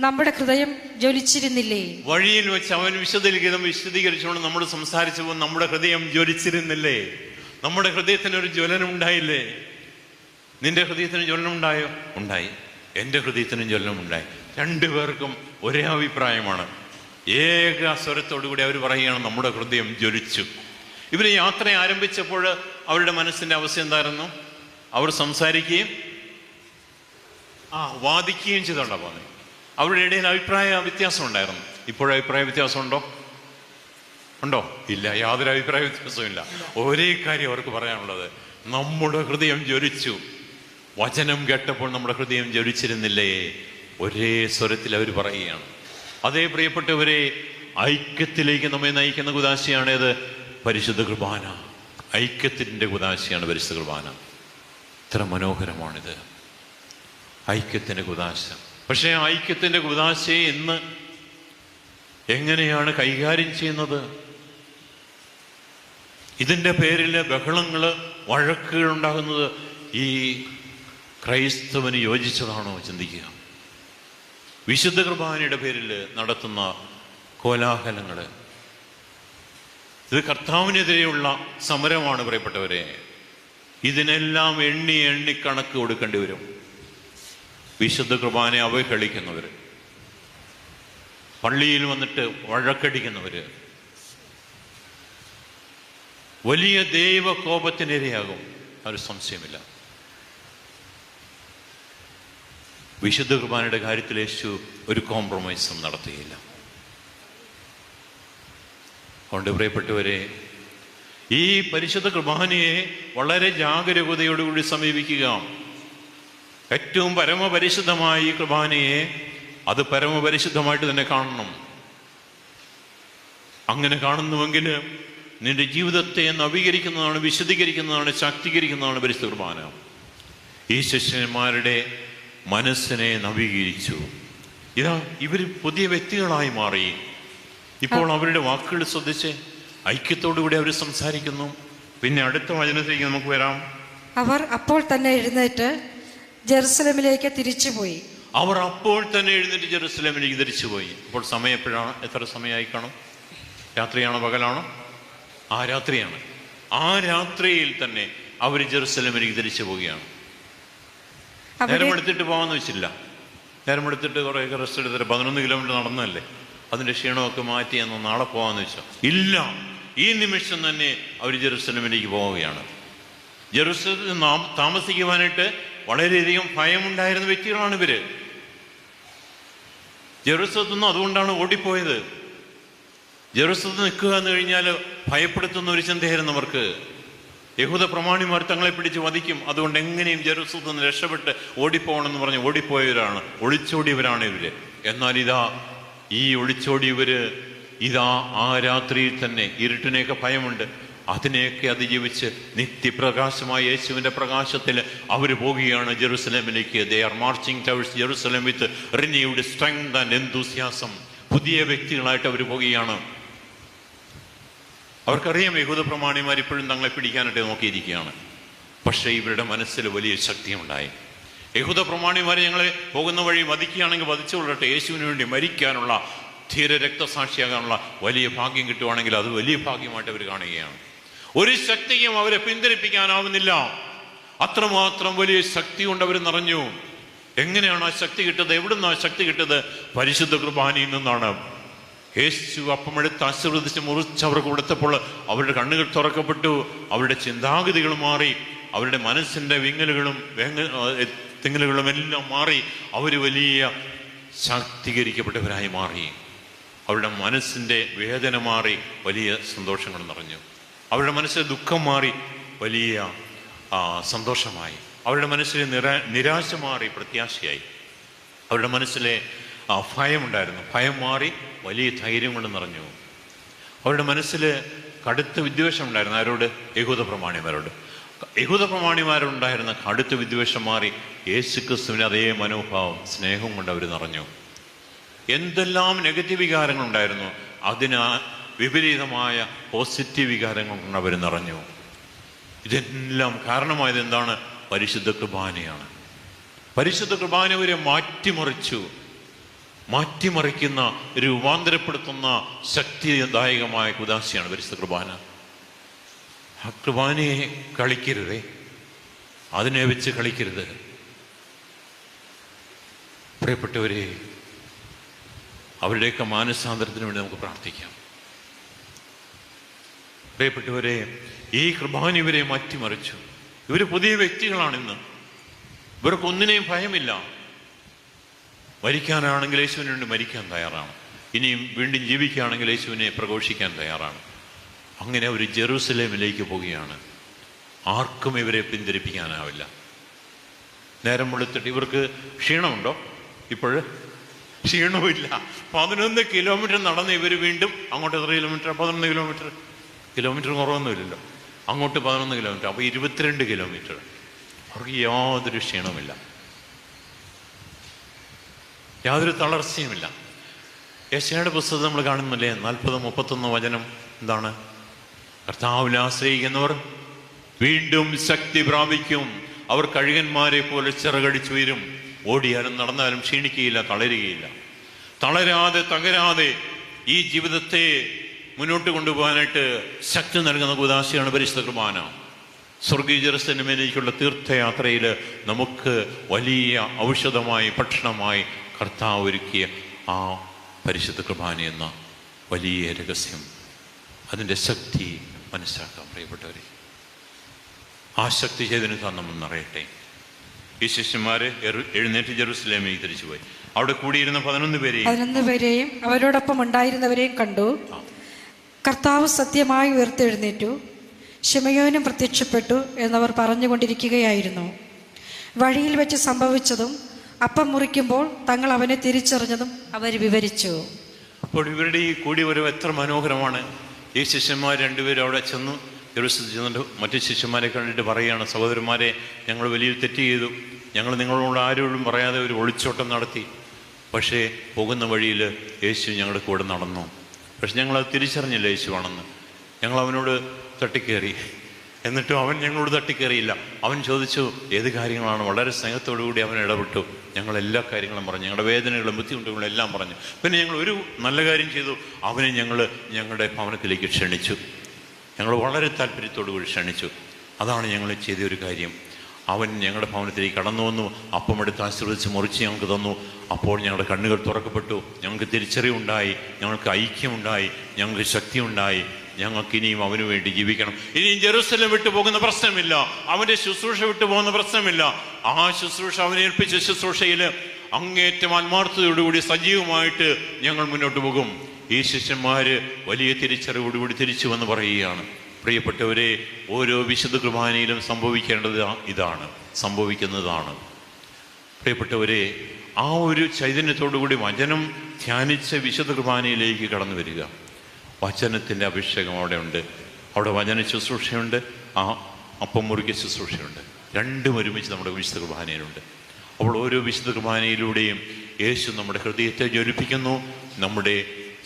നമ്മുടെ ഹൃദയം ജ്വലിച്ചിരുന്നില്ലേ? വഴിയിൽ വെച്ച് അവൻ വിശുദ്ധ ലിഖിതം വിശദീകരിച്ചുകൊണ്ട് നമ്മോട് സംസാരിച്ചപ്പോൾ നമ്മുടെ ഹൃദയം ജ്വലിച്ചിരുന്നില്ലേ? നമ്മുടെ ഹൃദയത്തിനൊരു ജ്വലനം ഉണ്ടായില്ലേ? നിന്റെ ഹൃദയത്തിന് ജ്വലനം ഉണ്ടായോ? ഉണ്ടായി. എൻ്റെ ഹൃദയത്തിനും ജ്വലനം ഉണ്ടായി. രണ്ടുപേർക്കും ഒരേ അഭിപ്രായമാണ്. ഏക സ്വരത്തോടു കൂടി അവർ പറയുകയാണ്, നമ്മുടെ ഹൃദയം ജ്വലിച്ചു. ഇവർ യാത്ര ആരംഭിച്ചപ്പോൾ അവരുടെ മനസ്സിൻ്റെ അവസ്ഥ എന്തായിരുന്നു? അവർ സംസാരിക്കുകയും വാദിക്കുകയും ചെയ്തോണ്ടാ പോകുന്നത്. അവരുടെ ഇടയിൽ അഭിപ്രായ വ്യത്യാസം ഉണ്ടായിരുന്നു. ഇപ്പോഴും അഭിപ്രായ വ്യത്യാസം ഉണ്ടോ? ഇല്ല, യാതൊരു അഭിപ്രായ വ്യത്യാസവും ഇല്ല. ഒരേ കാര്യം അവർക്ക് പറയാനുള്ളത്, നമ്മുടെ ഹൃദയം ജ്വലിച്ചു. വചനം കേട്ടപ്പോൾ നമ്മുടെ ഹൃദയം ജ്വലിച്ചിരുന്നില്ലേ? ഒരേ സ്വരത്തിൽ അവർ പറയുകയാണ്. അതേ പ്രിയപ്പെട്ടവരെ, ഐക്യത്തിലേക്ക് നമ്മെ നയിക്കുന്ന കുദാശയാണേത് പരിശുദ്ധ കുർബാന. ഐക്യത്തിൻ്റെ കുദാശയാണ് പരിശുദ്ധ കുർബാന. ഇത്ര മനോഹരമാണിത്, ഐക്യത്തിൻ്റെ കുദാശ. പക്ഷേ ആ ഐക്യത്തിൻ്റെ കുദാശയെ ഇന്ന് എങ്ങനെയാണ് കൈകാര്യം ചെയ്യുന്നത്? ഇതിൻ്റെ പേരിൽ ബഹളങ്ങൾ, വഴക്കുകൾ ഉണ്ടാകുന്നത് ഈ ക്രൈസ്തവന് യോജിച്ചതാണോ? ചിന്തിക്കുക. വിശുദ്ധ കുർബാനയുടെ പേരിൽ നടത്തുന്ന കോലാഹലങ്ങൾ, ഇത് കർത്താവിനെതിരെയുള്ള സമരമാണ് പ്രിയപ്പെട്ടവരെ. ഇതിനെല്ലാം എണ്ണി കണക്ക് കൊടുക്കേണ്ടി വരും. വിശുദ്ധ കുർബാനയെ അവഹേളിക്കുന്നവർ, പള്ളിയിൽ വന്നിട്ട് വഴക്കടിക്കുന്നവർ വലിയ ദൈവകോപത്തിനിരയാകും, ഒരു സംശയമില്ല. വിശുദ്ധ കുർബാനയുടെ കാര്യത്തിൽ യേശു ഒരു കോംപ്രമൈസും നടത്തുകയില്ല. അതുകൊണ്ട് പ്രിയപ്പെട്ടവരെ, ഈ പരിശുദ്ധ കുർബാനയെ വളരെ ജാഗരൂകതയോടുകൂടി സമീപിക്കുക. ഏറ്റവും പരമപരിശുദ്ധമായ ഈ കുർബാനയെ അത് പരമപരിശുദ്ധമായിട്ട് തന്നെ കാണണം. അങ്ങനെ കാണുന്നുവെങ്കിൽ നിന്റെ ജീവിതത്തെ നവീകരിക്കുന്നതാണ്, വിശദീകരിക്കുന്നതാണ്, ശാക്തീകരിക്കുന്നതാണ് പരിശുദ്ധ കുർബാന. ഈ ശിഷ്യന്മാരുടെ മനസ്സിനെ നവീകരിച്ചു. ഇതാ ഇവർ പുതിയ വ്യക്തികളായി മാറി. ഇപ്പോൾ അവരുടെ വാക്കുകൾ ശ്രദ്ധിച്ച് ഐക്യത്തോടുകൂടി അവർ സംസാരിക്കുന്നു. പിന്നെ അടുത്ത വചനത്തിലേക്ക് നമുക്ക് വരാം. അവർ അപ്പോൾ തന്നെ എഴുന്നേറ്റ് ജെറുസലേമിലേക്ക് തിരിച്ചുപോയി. അവർ അപ്പോൾ തന്നെ എഴുന്നേറ്റ് ജെറുസലേമിലേക്ക് തിരിച്ചുപോയി. ഇപ്പോൾ സമയം എപ്പോഴാണ്? എത്ര സമയമായി കാണും? രാത്രിയാണോ പകലാണോ? രാത്രിയാണ്. ആ രാത്രിയിൽ തന്നെ അവർ ജെറുസലേമിലേക്ക് തിരിച്ചു പോവുകയാണ്. നേരമെടുത്തിട്ട് പോകാമെന്ന് വെച്ചില്ല. നേരമെടുത്തിട്ട് കുറേയൊക്കെ റെസ്റ്റ് എടുത്തിട്ട് 11 കിലോമീറ്റർ നടന്നല്ലേ, അതിൻ്റെ ക്ഷീണമൊക്കെ മാറ്റി എന്ന് നാളെ പോകാമെന്ന് വെച്ചോ? ഇല്ല, ഈ നിമിഷം തന്നെ അവർ ജെറുസലേമിലേക്ക് പോവുകയാണ്. ജെറുസലേമിൽ താമസിക്കുവാനായിട്ട് വളരെയധികം ഭയമുണ്ടായിരുന്ന വ്യക്തികളാണ് ഇവര്. ജെറുസലത്തിൽ നിന്ന് അതുകൊണ്ടാണ് ഓടിപ്പോയത്. ജെറുസലത്തിൽ നിൽക്കുക എന്ന് കഴിഞ്ഞാൽ ഭയപ്പെടുത്തുന്ന ഒരു ചിന്തയായിരുന്നു അവർക്ക്. യഹൂദ പ്രമാണിമാർ തങ്ങളെ പിടിച്ച് വധിക്കും, അതുകൊണ്ട് എങ്ങനെയും ജെറുസലത്തിൽ നിന്ന് രക്ഷപ്പെട്ട് ഓടിപ്പോകണമെന്ന് പറഞ്ഞ് ഓടിപ്പോയവരാണ്, ഒളിച്ചോടിയവരാണ് ഇവര്. എന്നാൽ ഇതാ ഈ ഒളിച്ചോടിയവര് ഇതാ ആ രാത്രിയിൽ തന്നെ ഇരുട്ടിനെയൊക്കെ ഭയമുണ്ട്, അതിനെയൊക്കെ അതിജീവിച്ച് നിത്യപ്രകാശമായ യേശുവിൻ്റെ പ്രകാശത്തിൽ അവർ പോവുകയാണ് ജെറുസലേമിലേക്ക്. They are marching towards Jerusalem with renewed strength and enthusiasm. പുതിയ വ്യക്തികളായിട്ട് അവർ പോവുകയാണ്. അവർക്കറിയാം യഹൂദ പ്രമാണിമാർ ഇപ്പോഴും തങ്ങളെ പിടിക്കാനായിട്ട് നോക്കിയിരിക്കുകയാണ്. പക്ഷേ ഇവരുടെ മനസ്സിൽ വലിയ ശക്തിയുണ്ടായി. യഹൂദ പ്രമാണിമാർ ഞങ്ങളെ പോകുന്ന വഴി വധിക്കുകയാണെങ്കിൽ വധിച്ചുകൊള്ളട്ടെ, യേശുവിന് വേണ്ടി മരിക്കാനുള്ള ധീര രക്തസാക്ഷിയാകാനുള്ള വലിയ ഭാഗ്യം കിട്ടുവാണെങ്കിൽ അത് വലിയ ഭാഗ്യമായിട്ട് അവർ കാണുകയാണ്. ഒരു ശക്തിയും അവരെ പിന്തിരിപ്പിക്കാനാവുന്നില്ല. അത്രമാത്രം വലിയ ശക്തി കൊണ്ട് അവർ നിറഞ്ഞു. എങ്ങനെയാണ് ആ ശക്തി കിട്ടത്? എവിടുന്ന് ആ ശക്തി കിട്ടത്? പരിശുദ്ധ കുർബാനയിൽ നിന്നാണ്. യേശു അപ്പമെടുത്ത് ആശീർവദിച്ച് മുറിച്ച് അവർക്ക് കൊടുത്തപ്പോൾ അവരുടെ കണ്ണുകൾ തുറക്കപ്പെട്ടു, അവരുടെ ചിന്താഗതികൾ മാറി, അവരുടെ മനസ്സിൻ്റെ തിങ്ങലുകളും എല്ലാം മാറി. അവർ വലിയ ശാക്തീകരിക്കപ്പെട്ടവരായി മാറി. അവരുടെ മനസ്സിൻ്റെ വേദന മാറി, വലിയ സന്തോഷങ്ങൾ നിറഞ്ഞു. അവരുടെ മനസ്സിലെ ദുഃഖം മാറി, വലിയ സന്തോഷമായി. അവരുടെ മനസ്സിലെ നിരാശ മാറി, പ്രത്യാശയായി. അവരുടെ മനസ്സിലെ ആ ഭയമുണ്ടായിരുന്നു. ഭയം മാറി വലിയ ധൈര്യം കൊണ്ട് നിറഞ്ഞു. അവരുടെ മനസ്സിൽ കടുത്ത വിദ്വേഷം ഉണ്ടായിരുന്നു. ആരോട്? യഹൂദ പ്രമാണിമാരോട്. യഹൂദ പ്രമാണിമാരുണ്ടായിരുന്ന കടുത്ത വിദ്വേഷം മാറി യേശുക്രിസ്തുവിൻ്റെ അതേ മനോഭാവം, സ്നേഹം കൊണ്ട് അവർ നിറഞ്ഞു. എന്തെല്ലാം നെഗറ്റീവ് വികാരങ്ങളുണ്ടായിരുന്നു, അതിന് വിപരീതമായ പോസിറ്റീവ് വികാരങ്ങൾ കൊണ്ട് അവർ നിറഞ്ഞു. ഇതെല്ലാം കാരണമായത് എന്താണ്? പരിശുദ്ധ കുർബാനയാണ്. പരിശുദ്ധ കുർബാന അവരെ മാറ്റിമറിക്കുന്ന, രൂപാന്തരപ്പെടുത്തുന്ന ശക്തിദായകമായ കുദാശയാണ് പരിശുദ്ധ കുർബാന. ആ കുർബാനയെ കളിക്കരുതേ, അതിനെ വെച്ച് കളിക്കരുത്. പ്രിയപ്പെട്ടവരെ, അവരുടെയൊക്കെ മാനസാന്തരത്തിന് വേണ്ടി നമുക്ക് പ്രാർത്ഥിക്കാം. പ്രിയപ്പെട്ടവരെ, ഈ കുർബാന ഇവരെ മാറ്റിമറിച്ചു. ഇവർ പുതിയ വ്യക്തികളാണിന്ന്. ഇവർക്കൊന്നിനെയും ഭയമില്ല. മരിക്കാനാണെങ്കിൽ യേശുവിന് വേണ്ടി മരിക്കാൻ തയ്യാറാണ്. ഇനിയും വീണ്ടും ജീവിക്കുകയാണെങ്കിൽ യേശുവിനെ പ്രഘോഷിക്കാൻ തയ്യാറാണ്. അങ്ങനെ അവർ ജെറൂസലേമിലേക്ക് പോവുകയാണ്. ആർക്കും ഇവരെ പിന്തിരിപ്പിക്കാനാവില്ല. നേരം വെളുത്തിട്ട് ഇവർക്ക് ക്ഷീണമുണ്ടോ? ഇപ്പോഴ് ക്ഷീണവുമില്ല. 11 കിലോമീറ്റർ നടന്ന് ഇവർ വീണ്ടും അങ്ങോട്ട് എത്ര കിലോമീറ്റർ? 11 കിലോമീറ്റർ കുറവൊന്നുമില്ലല്ലോ. അങ്ങോട്ട് 11 കിലോമീറ്റർ, അപ്പോൾ 22 കിലോമീറ്റർ. അവർക്ക് യാതൊരു ക്ഷീണമില്ല, യാതൊരു തളർച്ചയുമില്ല. യെശയ്യായുടെ പുസ്തകം നമ്മൾ കാണുന്നില്ലേ, 40-31 വചനം എന്താണ്? കർത്താവിനെ ആശ്രയിക്കുന്നവർ വീണ്ടും ശക്തി പ്രാപിക്കും. അവർ കഴുകന്മാരെ പോലെ ചിറകടിച്ചുയരും. ഓടിയാലും നടന്നാലും ക്ഷീണിക്കുകയില്ല, തളരുകയില്ല. തകരാതെ ഈ ജീവിതത്തെ മുന്നോട്ട് കൊണ്ടുപോകാനായിട്ട് ശക്തി നൽകുന്ന കുദാശയാണ് പരിശുദ്ധ കുർബാന. സ്വർഗീയ ജെറുസലേമിലേക്കുള്ള തീർത്ഥയാത്രയിൽ നമുക്ക് വലിയ ഔഷധമായി, ഭക്ഷണമായി കർത്താവ് ഒരുക്കിയ ആ പരിശുദ്ധ കുർബാന എന്ന വലിയ രഹസ്യം, അതിൻ്റെ ശക്തി മനസ്സിലാക്കാം. പ്രിയപ്പെട്ടവരെ, ആ ശക്തി ചെയ്തിന് നമ്മൾ നിറയട്ടെ. ഈ ശിഷ്യന്മാര് എഴുന്നേറ്റ് ജെറുസലേമിലേക്ക് തിരിച്ചുപോയി. അവിടെ കൂടിയിരുന്ന 11 പേരെയും അവരോടൊപ്പം ഉണ്ടായിരുന്നവരെയും കണ്ടു. കർത്താവ് സത്യമായി ഉയർത്തെഴുന്നേറ്റു, ശിമയോനും പ്രത്യക്ഷപ്പെട്ടു എന്നവർ പറഞ്ഞുകൊണ്ടിരിക്കുകയായിരുന്നു. വഴിയിൽ വെച്ച് സംഭവിച്ചതും അപ്പം മുറിക്കുമ്പോൾ തങ്ങൾ അവനെ തിരിച്ചറിഞ്ഞതും അവർ വിവരിച്ചു. അപ്പോൾ ഇവരുടെ ഈ കൂടിവരവ് എത്ര മനോഹരമാണ്. ഈ ശിഷ്യന്മാർ 2 പേരും അവിടെ ചെന്നു. ജെറുസലേമിൽ ചെന്നിട്ട് മറ്റു ശിഷ്യന്മാരെ കണ്ടിട്ട് പറയുകയാണ്, സഹോദരന്മാരെ, ഞങ്ങൾ വലിയൊരു തെറ്റ് ചെയ്തു. ഞങ്ങൾ നിങ്ങളോട് ആരോടും പറയാതെ ഒരു ഒളിച്ചോട്ടം നടത്തി. പക്ഷേ പോകുന്ന വഴിയിൽ യേശു ഞങ്ങളുടെ കൂടെ നടന്നു. പക്ഷെ ഞങ്ങളത് തിരിച്ചറിഞ്ഞില്ല യേശുവാണെന്ന്. ഞങ്ങൾ അവനോട് തട്ടിക്കയറി. എന്നിട്ടും അവൻ ഞങ്ങളോട് തട്ടിക്കയറിയില്ല. അവൻ ചോദിച്ചു ഏത് കാര്യങ്ങളാണ്. വളരെ സ്നേഹത്തോടു കൂടി അവൻ ഇടപെട്ടു. ഞങ്ങൾ എല്ലാ കാര്യങ്ങളും പറഞ്ഞു, ഞങ്ങളുടെ വേദനകളും ബുദ്ധിമുട്ടുകളും എല്ലാം പറഞ്ഞു. പിന്നെ ഞങ്ങൾ ഒരു നല്ല കാര്യം ചെയ്തു, അവനെ ഞങ്ങളുടെ ഭവനത്തിലേക്ക് ക്ഷണിച്ചു. ഞങ്ങൾ വളരെ താല്പര്യത്തോടു കൂടി ക്ഷണിച്ചു. അതാണ് ഞങ്ങൾ ചെയ്ത ഒരു കാര്യം. അവൻ ഞങ്ങളുടെ ഭവനത്തിലേക്ക് കടന്നു വന്നു, അപ്പമെടുത്ത് ആശീർവദിച്ച് മുറിച്ച് ഞങ്ങൾക്ക് തന്നു. അപ്പോൾ ഞങ്ങളുടെ കണ്ണുകൾ തുറക്കപ്പെട്ടു, ഞങ്ങൾക്ക് തിരിച്ചറിവുണ്ടായി, ഞങ്ങൾക്ക് ഐക്യമുണ്ടായി, ഞങ്ങൾക്ക് ശക്തിയുണ്ടായി. ഞങ്ങൾക്ക് ഇനിയും അവന് വേണ്ടി ജീവിക്കണം. ഇനിയും ജെറുസലേം വിട്ടു പോകുന്ന പ്രശ്നമില്ല, അവൻ്റെ ശുശ്രൂഷ വിട്ടു പോകുന്ന പ്രശ്നമില്ല. ആ ശുശ്രൂഷ, അവനെ ഏൽപ്പിച്ച ശുശ്രൂഷയിൽ അങ്ങേറ്റം ആത്മാർത്ഥതയോടുകൂടി സജീവമായിട്ട് ഞങ്ങൾ മുന്നോട്ട് പോകും. ഈ ശിഷ്യന്മാര് വലിയ തിരിച്ചറിവോടുകൂടി തിരിച്ചു വന്ന് പറയുകയാണ്. പ്രിയപ്പെട്ടവരെ, ഓരോ വിശുദ്ധ കുർബാനയിലും സംഭവിക്കുന്നതാണ്. പ്രിയപ്പെട്ടവരെ, ആ ഒരു ചൈതന്യത്തോടുകൂടി വചനം ധ്യാനിച്ച് വിശുദ്ധ കുർബാനയിലേക്ക് കടന്നു വരിക. വചനത്തിൻ്റെ അഭിഷേകം അവിടെ ഉണ്ട്. അവിടെ വചന ശുശ്രൂഷയുണ്ട്, ആ അപ്പം മുറിക്ക് ശുശ്രൂഷയുണ്ട്. രണ്ടും ഒരുമിച്ച് നമ്മുടെ വിശുദ്ധ കുർബാനയിലുണ്ട്. അപ്പോൾ ഓരോ വിശുദ്ധ കുർബാനയിലൂടെയും യേശു നമ്മുടെ ഹൃദയത്തെ ജ്വലിപ്പിക്കുന്നു, നമ്മുടെ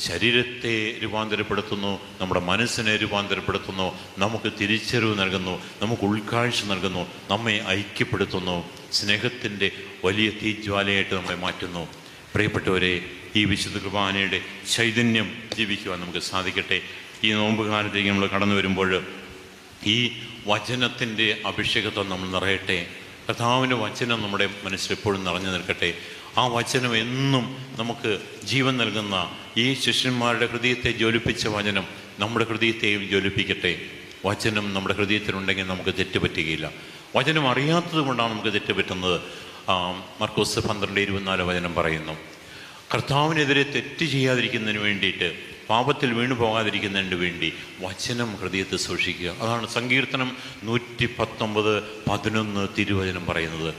ശരീരത്തെ രൂപാന്തരപ്പെടുത്തുന്നു, നമ്മുടെ മനസ്സിനെ രൂപാന്തരപ്പെടുത്തുന്നു, നമുക്ക് തിരിച്ചറിവ് നൽകുന്നു, നമുക്ക് ഉൾക്കാഴ്ച നൽകുന്നു, നമ്മെ ഐക്യപ്പെടുത്തുന്നു, സ്നേഹത്തിൻ്റെ വലിയ തീജ്വാലയായിട്ട് നമ്മളെ മാറ്റുന്നു. പ്രിയപ്പെട്ടവരെ, ഈ വിശുദ്ധ കുർബാനയുടെ ചൈതന്യം ജീവിക്കുവാൻ നമുക്ക് സാധിക്കട്ടെ. ഈ നോമ്പ് കാലത്തേക്ക് നമ്മൾ കടന്നു വരുമ്പോൾ ഈ വചനത്തിൻ്റെ അഭിഷേകത്തെ നമ്മൾ നിറയട്ടെ. കർത്താവിൻ്റെ വചനം നമ്മുടെ മനസ്സിലെപ്പോഴും നിറഞ്ഞു നിൽക്കട്ടെ. ആ വചനം എന്നും നമുക്ക് ജീവൻ നൽകുന്ന ഈ ശിഷ്യന്മാരുടെ ഹൃദയത്തെ ജ്വലിപ്പിച്ച വചനം നമ്മുടെ ഹൃദയത്തെയും ജ്വലിപ്പിക്കട്ടെ. വചനം നമ്മുടെ ഹൃദയത്തിലുണ്ടെങ്കിൽ നമുക്ക് തെറ്റുപറ്റുകയില്ല. വചനം അറിയാത്തത് കൊണ്ടാണ് നമുക്ക് തെറ്റുപറ്റുന്നത്. മർക്കോസ് 12:24 വചനം പറയുന്നു, കർത്താവിനെതിരെ തെറ്റ് ചെയ്യാതിരിക്കുന്നതിന് വേണ്ടിയിട്ട്, പാപത്തിൽ വീണു പോകാതിരിക്കുന്നതിന് വേണ്ടി വചനം ഹൃദയത്തെ സൂക്ഷിക്കുക. അതാണ് സങ്കീർത്തനം 119:11 തിരുവചനം പറയുന്നത്.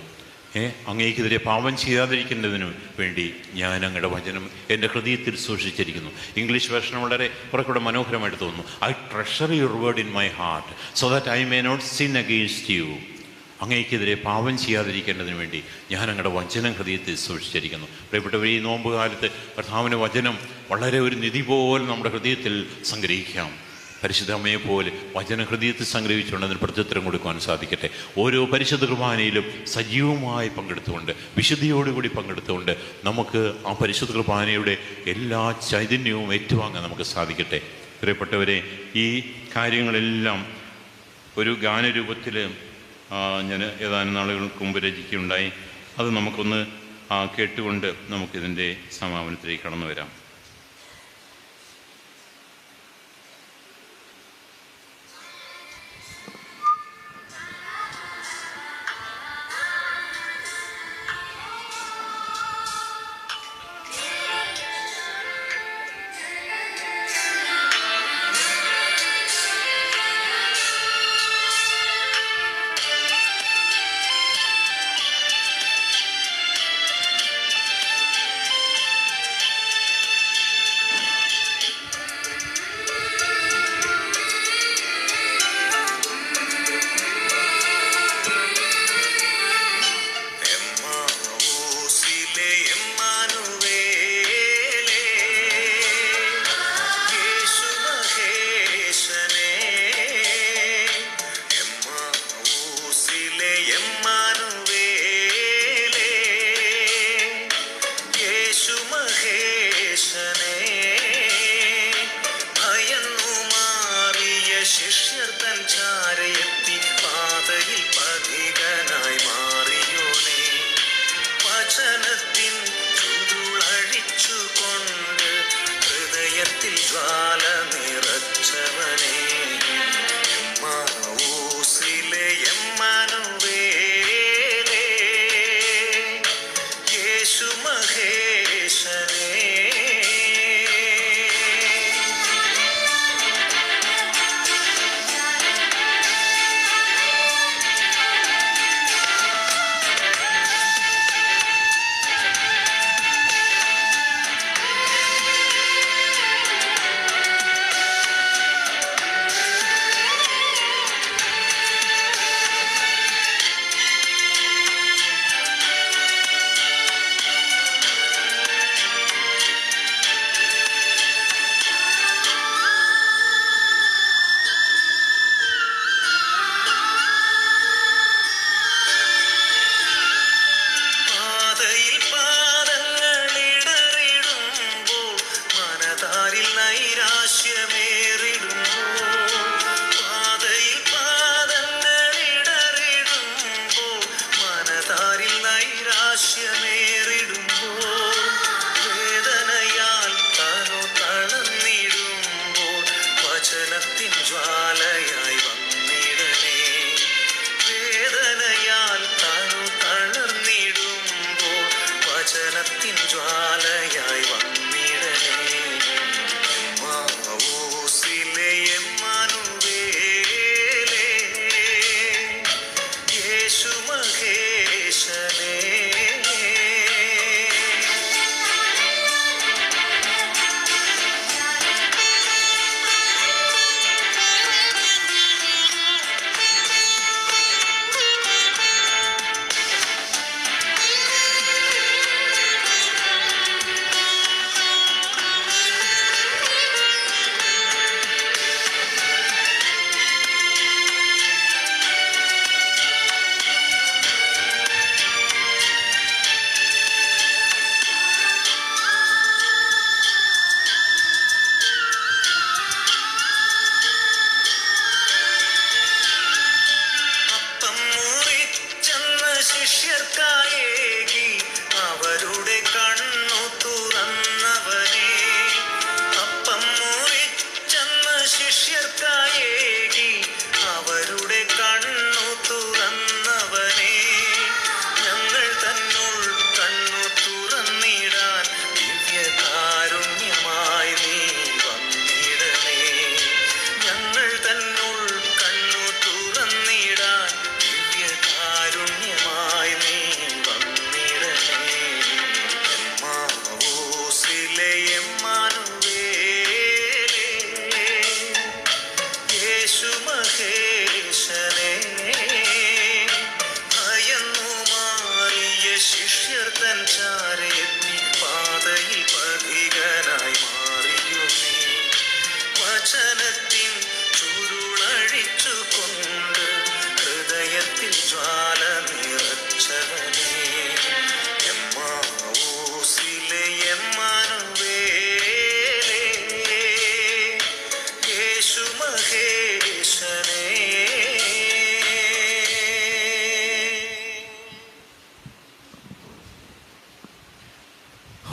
അങ്ങേക്കെതിരെ പാപം ചെയ്യാതിരിക്കുന്നതിനു വേണ്ടി ഞാൻ അങ്ങയുടെ വചനം എൻ്റെ ഹൃദയത്തിൽ സൂക്ഷിച്ചിരിക്കുന്നു. ഇംഗ്ലീഷ് വേർഷൻ വളരെ കുറേക്കൂടെ മനോഹരമായിട്ട് തോന്നുന്നു. I treasure your word in my heart so that I may not sin against you. അങ്ങേക്കെതിരെ പാപം ചെയ്യാതിരിക്കേണ്ടതിന് വേണ്ടി ഞാൻ അങ്ങയുടെ വചനം ഹൃദയത്തിൽ സൂക്ഷിച്ചിരിക്കുന്നു. പ്രിയപ്പെട്ടവർ, ഈ നോമ്പ് കാലത്ത് കർത്താവിൻ്റെ വചനം വളരെ ഒരു നിധി പോലെ നമ്മുടെ ഹൃദയത്തിൽ സംഗ്രഹിക്കാം. പരിശുദ്ധ അമ്മയെ പോലെ വചന ഹൃദയത്തിൽ സംഗ്രഹിച്ചുകൊണ്ട് അതിന് പ്രത്യുത്തരം കൊടുക്കുവാൻ സാധിക്കട്ടെ. ഓരോ പരിശുദ്ധ കുർബാനയിലും സജീവമായി പങ്കെടുത്തുകൊണ്ട്, വിശുദ്ധിയോടുകൂടി പങ്കെടുത്തുകൊണ്ട് നമുക്ക് ആ പരിശുദ്ധ കുർബാനയുടെ എല്ലാ ചൈതന്യവും ഏറ്റുവാങ്ങാൻ നമുക്ക് സാധിക്കട്ടെ. പ്രിയപ്പെട്ടവരെ, ഈ കാര്യങ്ങളെല്ലാം ഒരു ഗാനരൂപത്തിൽ ഞാൻ ഏതാനും നാളുകൾക്ക് മുമ്പ് രചിക്കുകയുണ്ടായി. അത് നമുക്കൊന്ന് കേട്ടുകൊണ്ട് നമുക്കിതിൻ്റെ സമാപനത്തിലേക്ക് കടന്നു വരാം.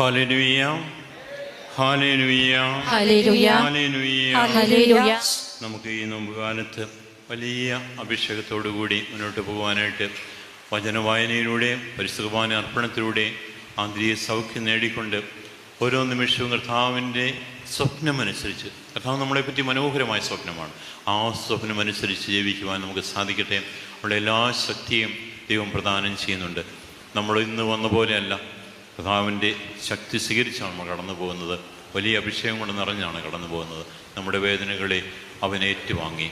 Hallelujah, hallelujah, hallelujah, hallelujah. Hallelujah. നമുക്ക് ഈ നോമ്പുകാലത്ത് വലിയ അഭിഷേകത്തോടുകൂടി മുന്നോട്ട് പോകാനായിട്ട് വചനവായനയിലൂടെ പരിശുദ്ധ കുർബാന അർപ്പണത്തിലൂടെ ആന്തരിക സൗഖ്യം നേടിക്കൊണ്ട് ഓരോ നിമിഷവും കർത്താവിൻ്റെ സ്വപ്നമനുസരിച്ച്, കർത്താവ് നമ്മളെപ്പറ്റി മനോഹരമായ സ്വപ്നമാണ്, ആ സ്വപ്നമനുസരിച്ച് ജീവിക്കുവാൻ നമുക്ക് സാധിക്കട്ടെ. നമ്മുടെ എല്ലാ ശക്തിയും ദൈവം പ്രദാനം ചെയ്യുന്നുണ്ട്. നമ്മൾ ഇന്ന് വന്ന പോലെയല്ല, കർത്താവിൻ്റെ ശക്തി സ്വീകരിച്ചാണ് നമ്മൾ കടന്നു പോകുന്നത്. വലിയ അഭിഷേകം കൊണ്ട് നിറഞ്ഞാണ് കടന്നു പോകുന്നത്. നമ്മുടെ വേദനകളെ അവൻ ഏറ്റുവാങ്ങി.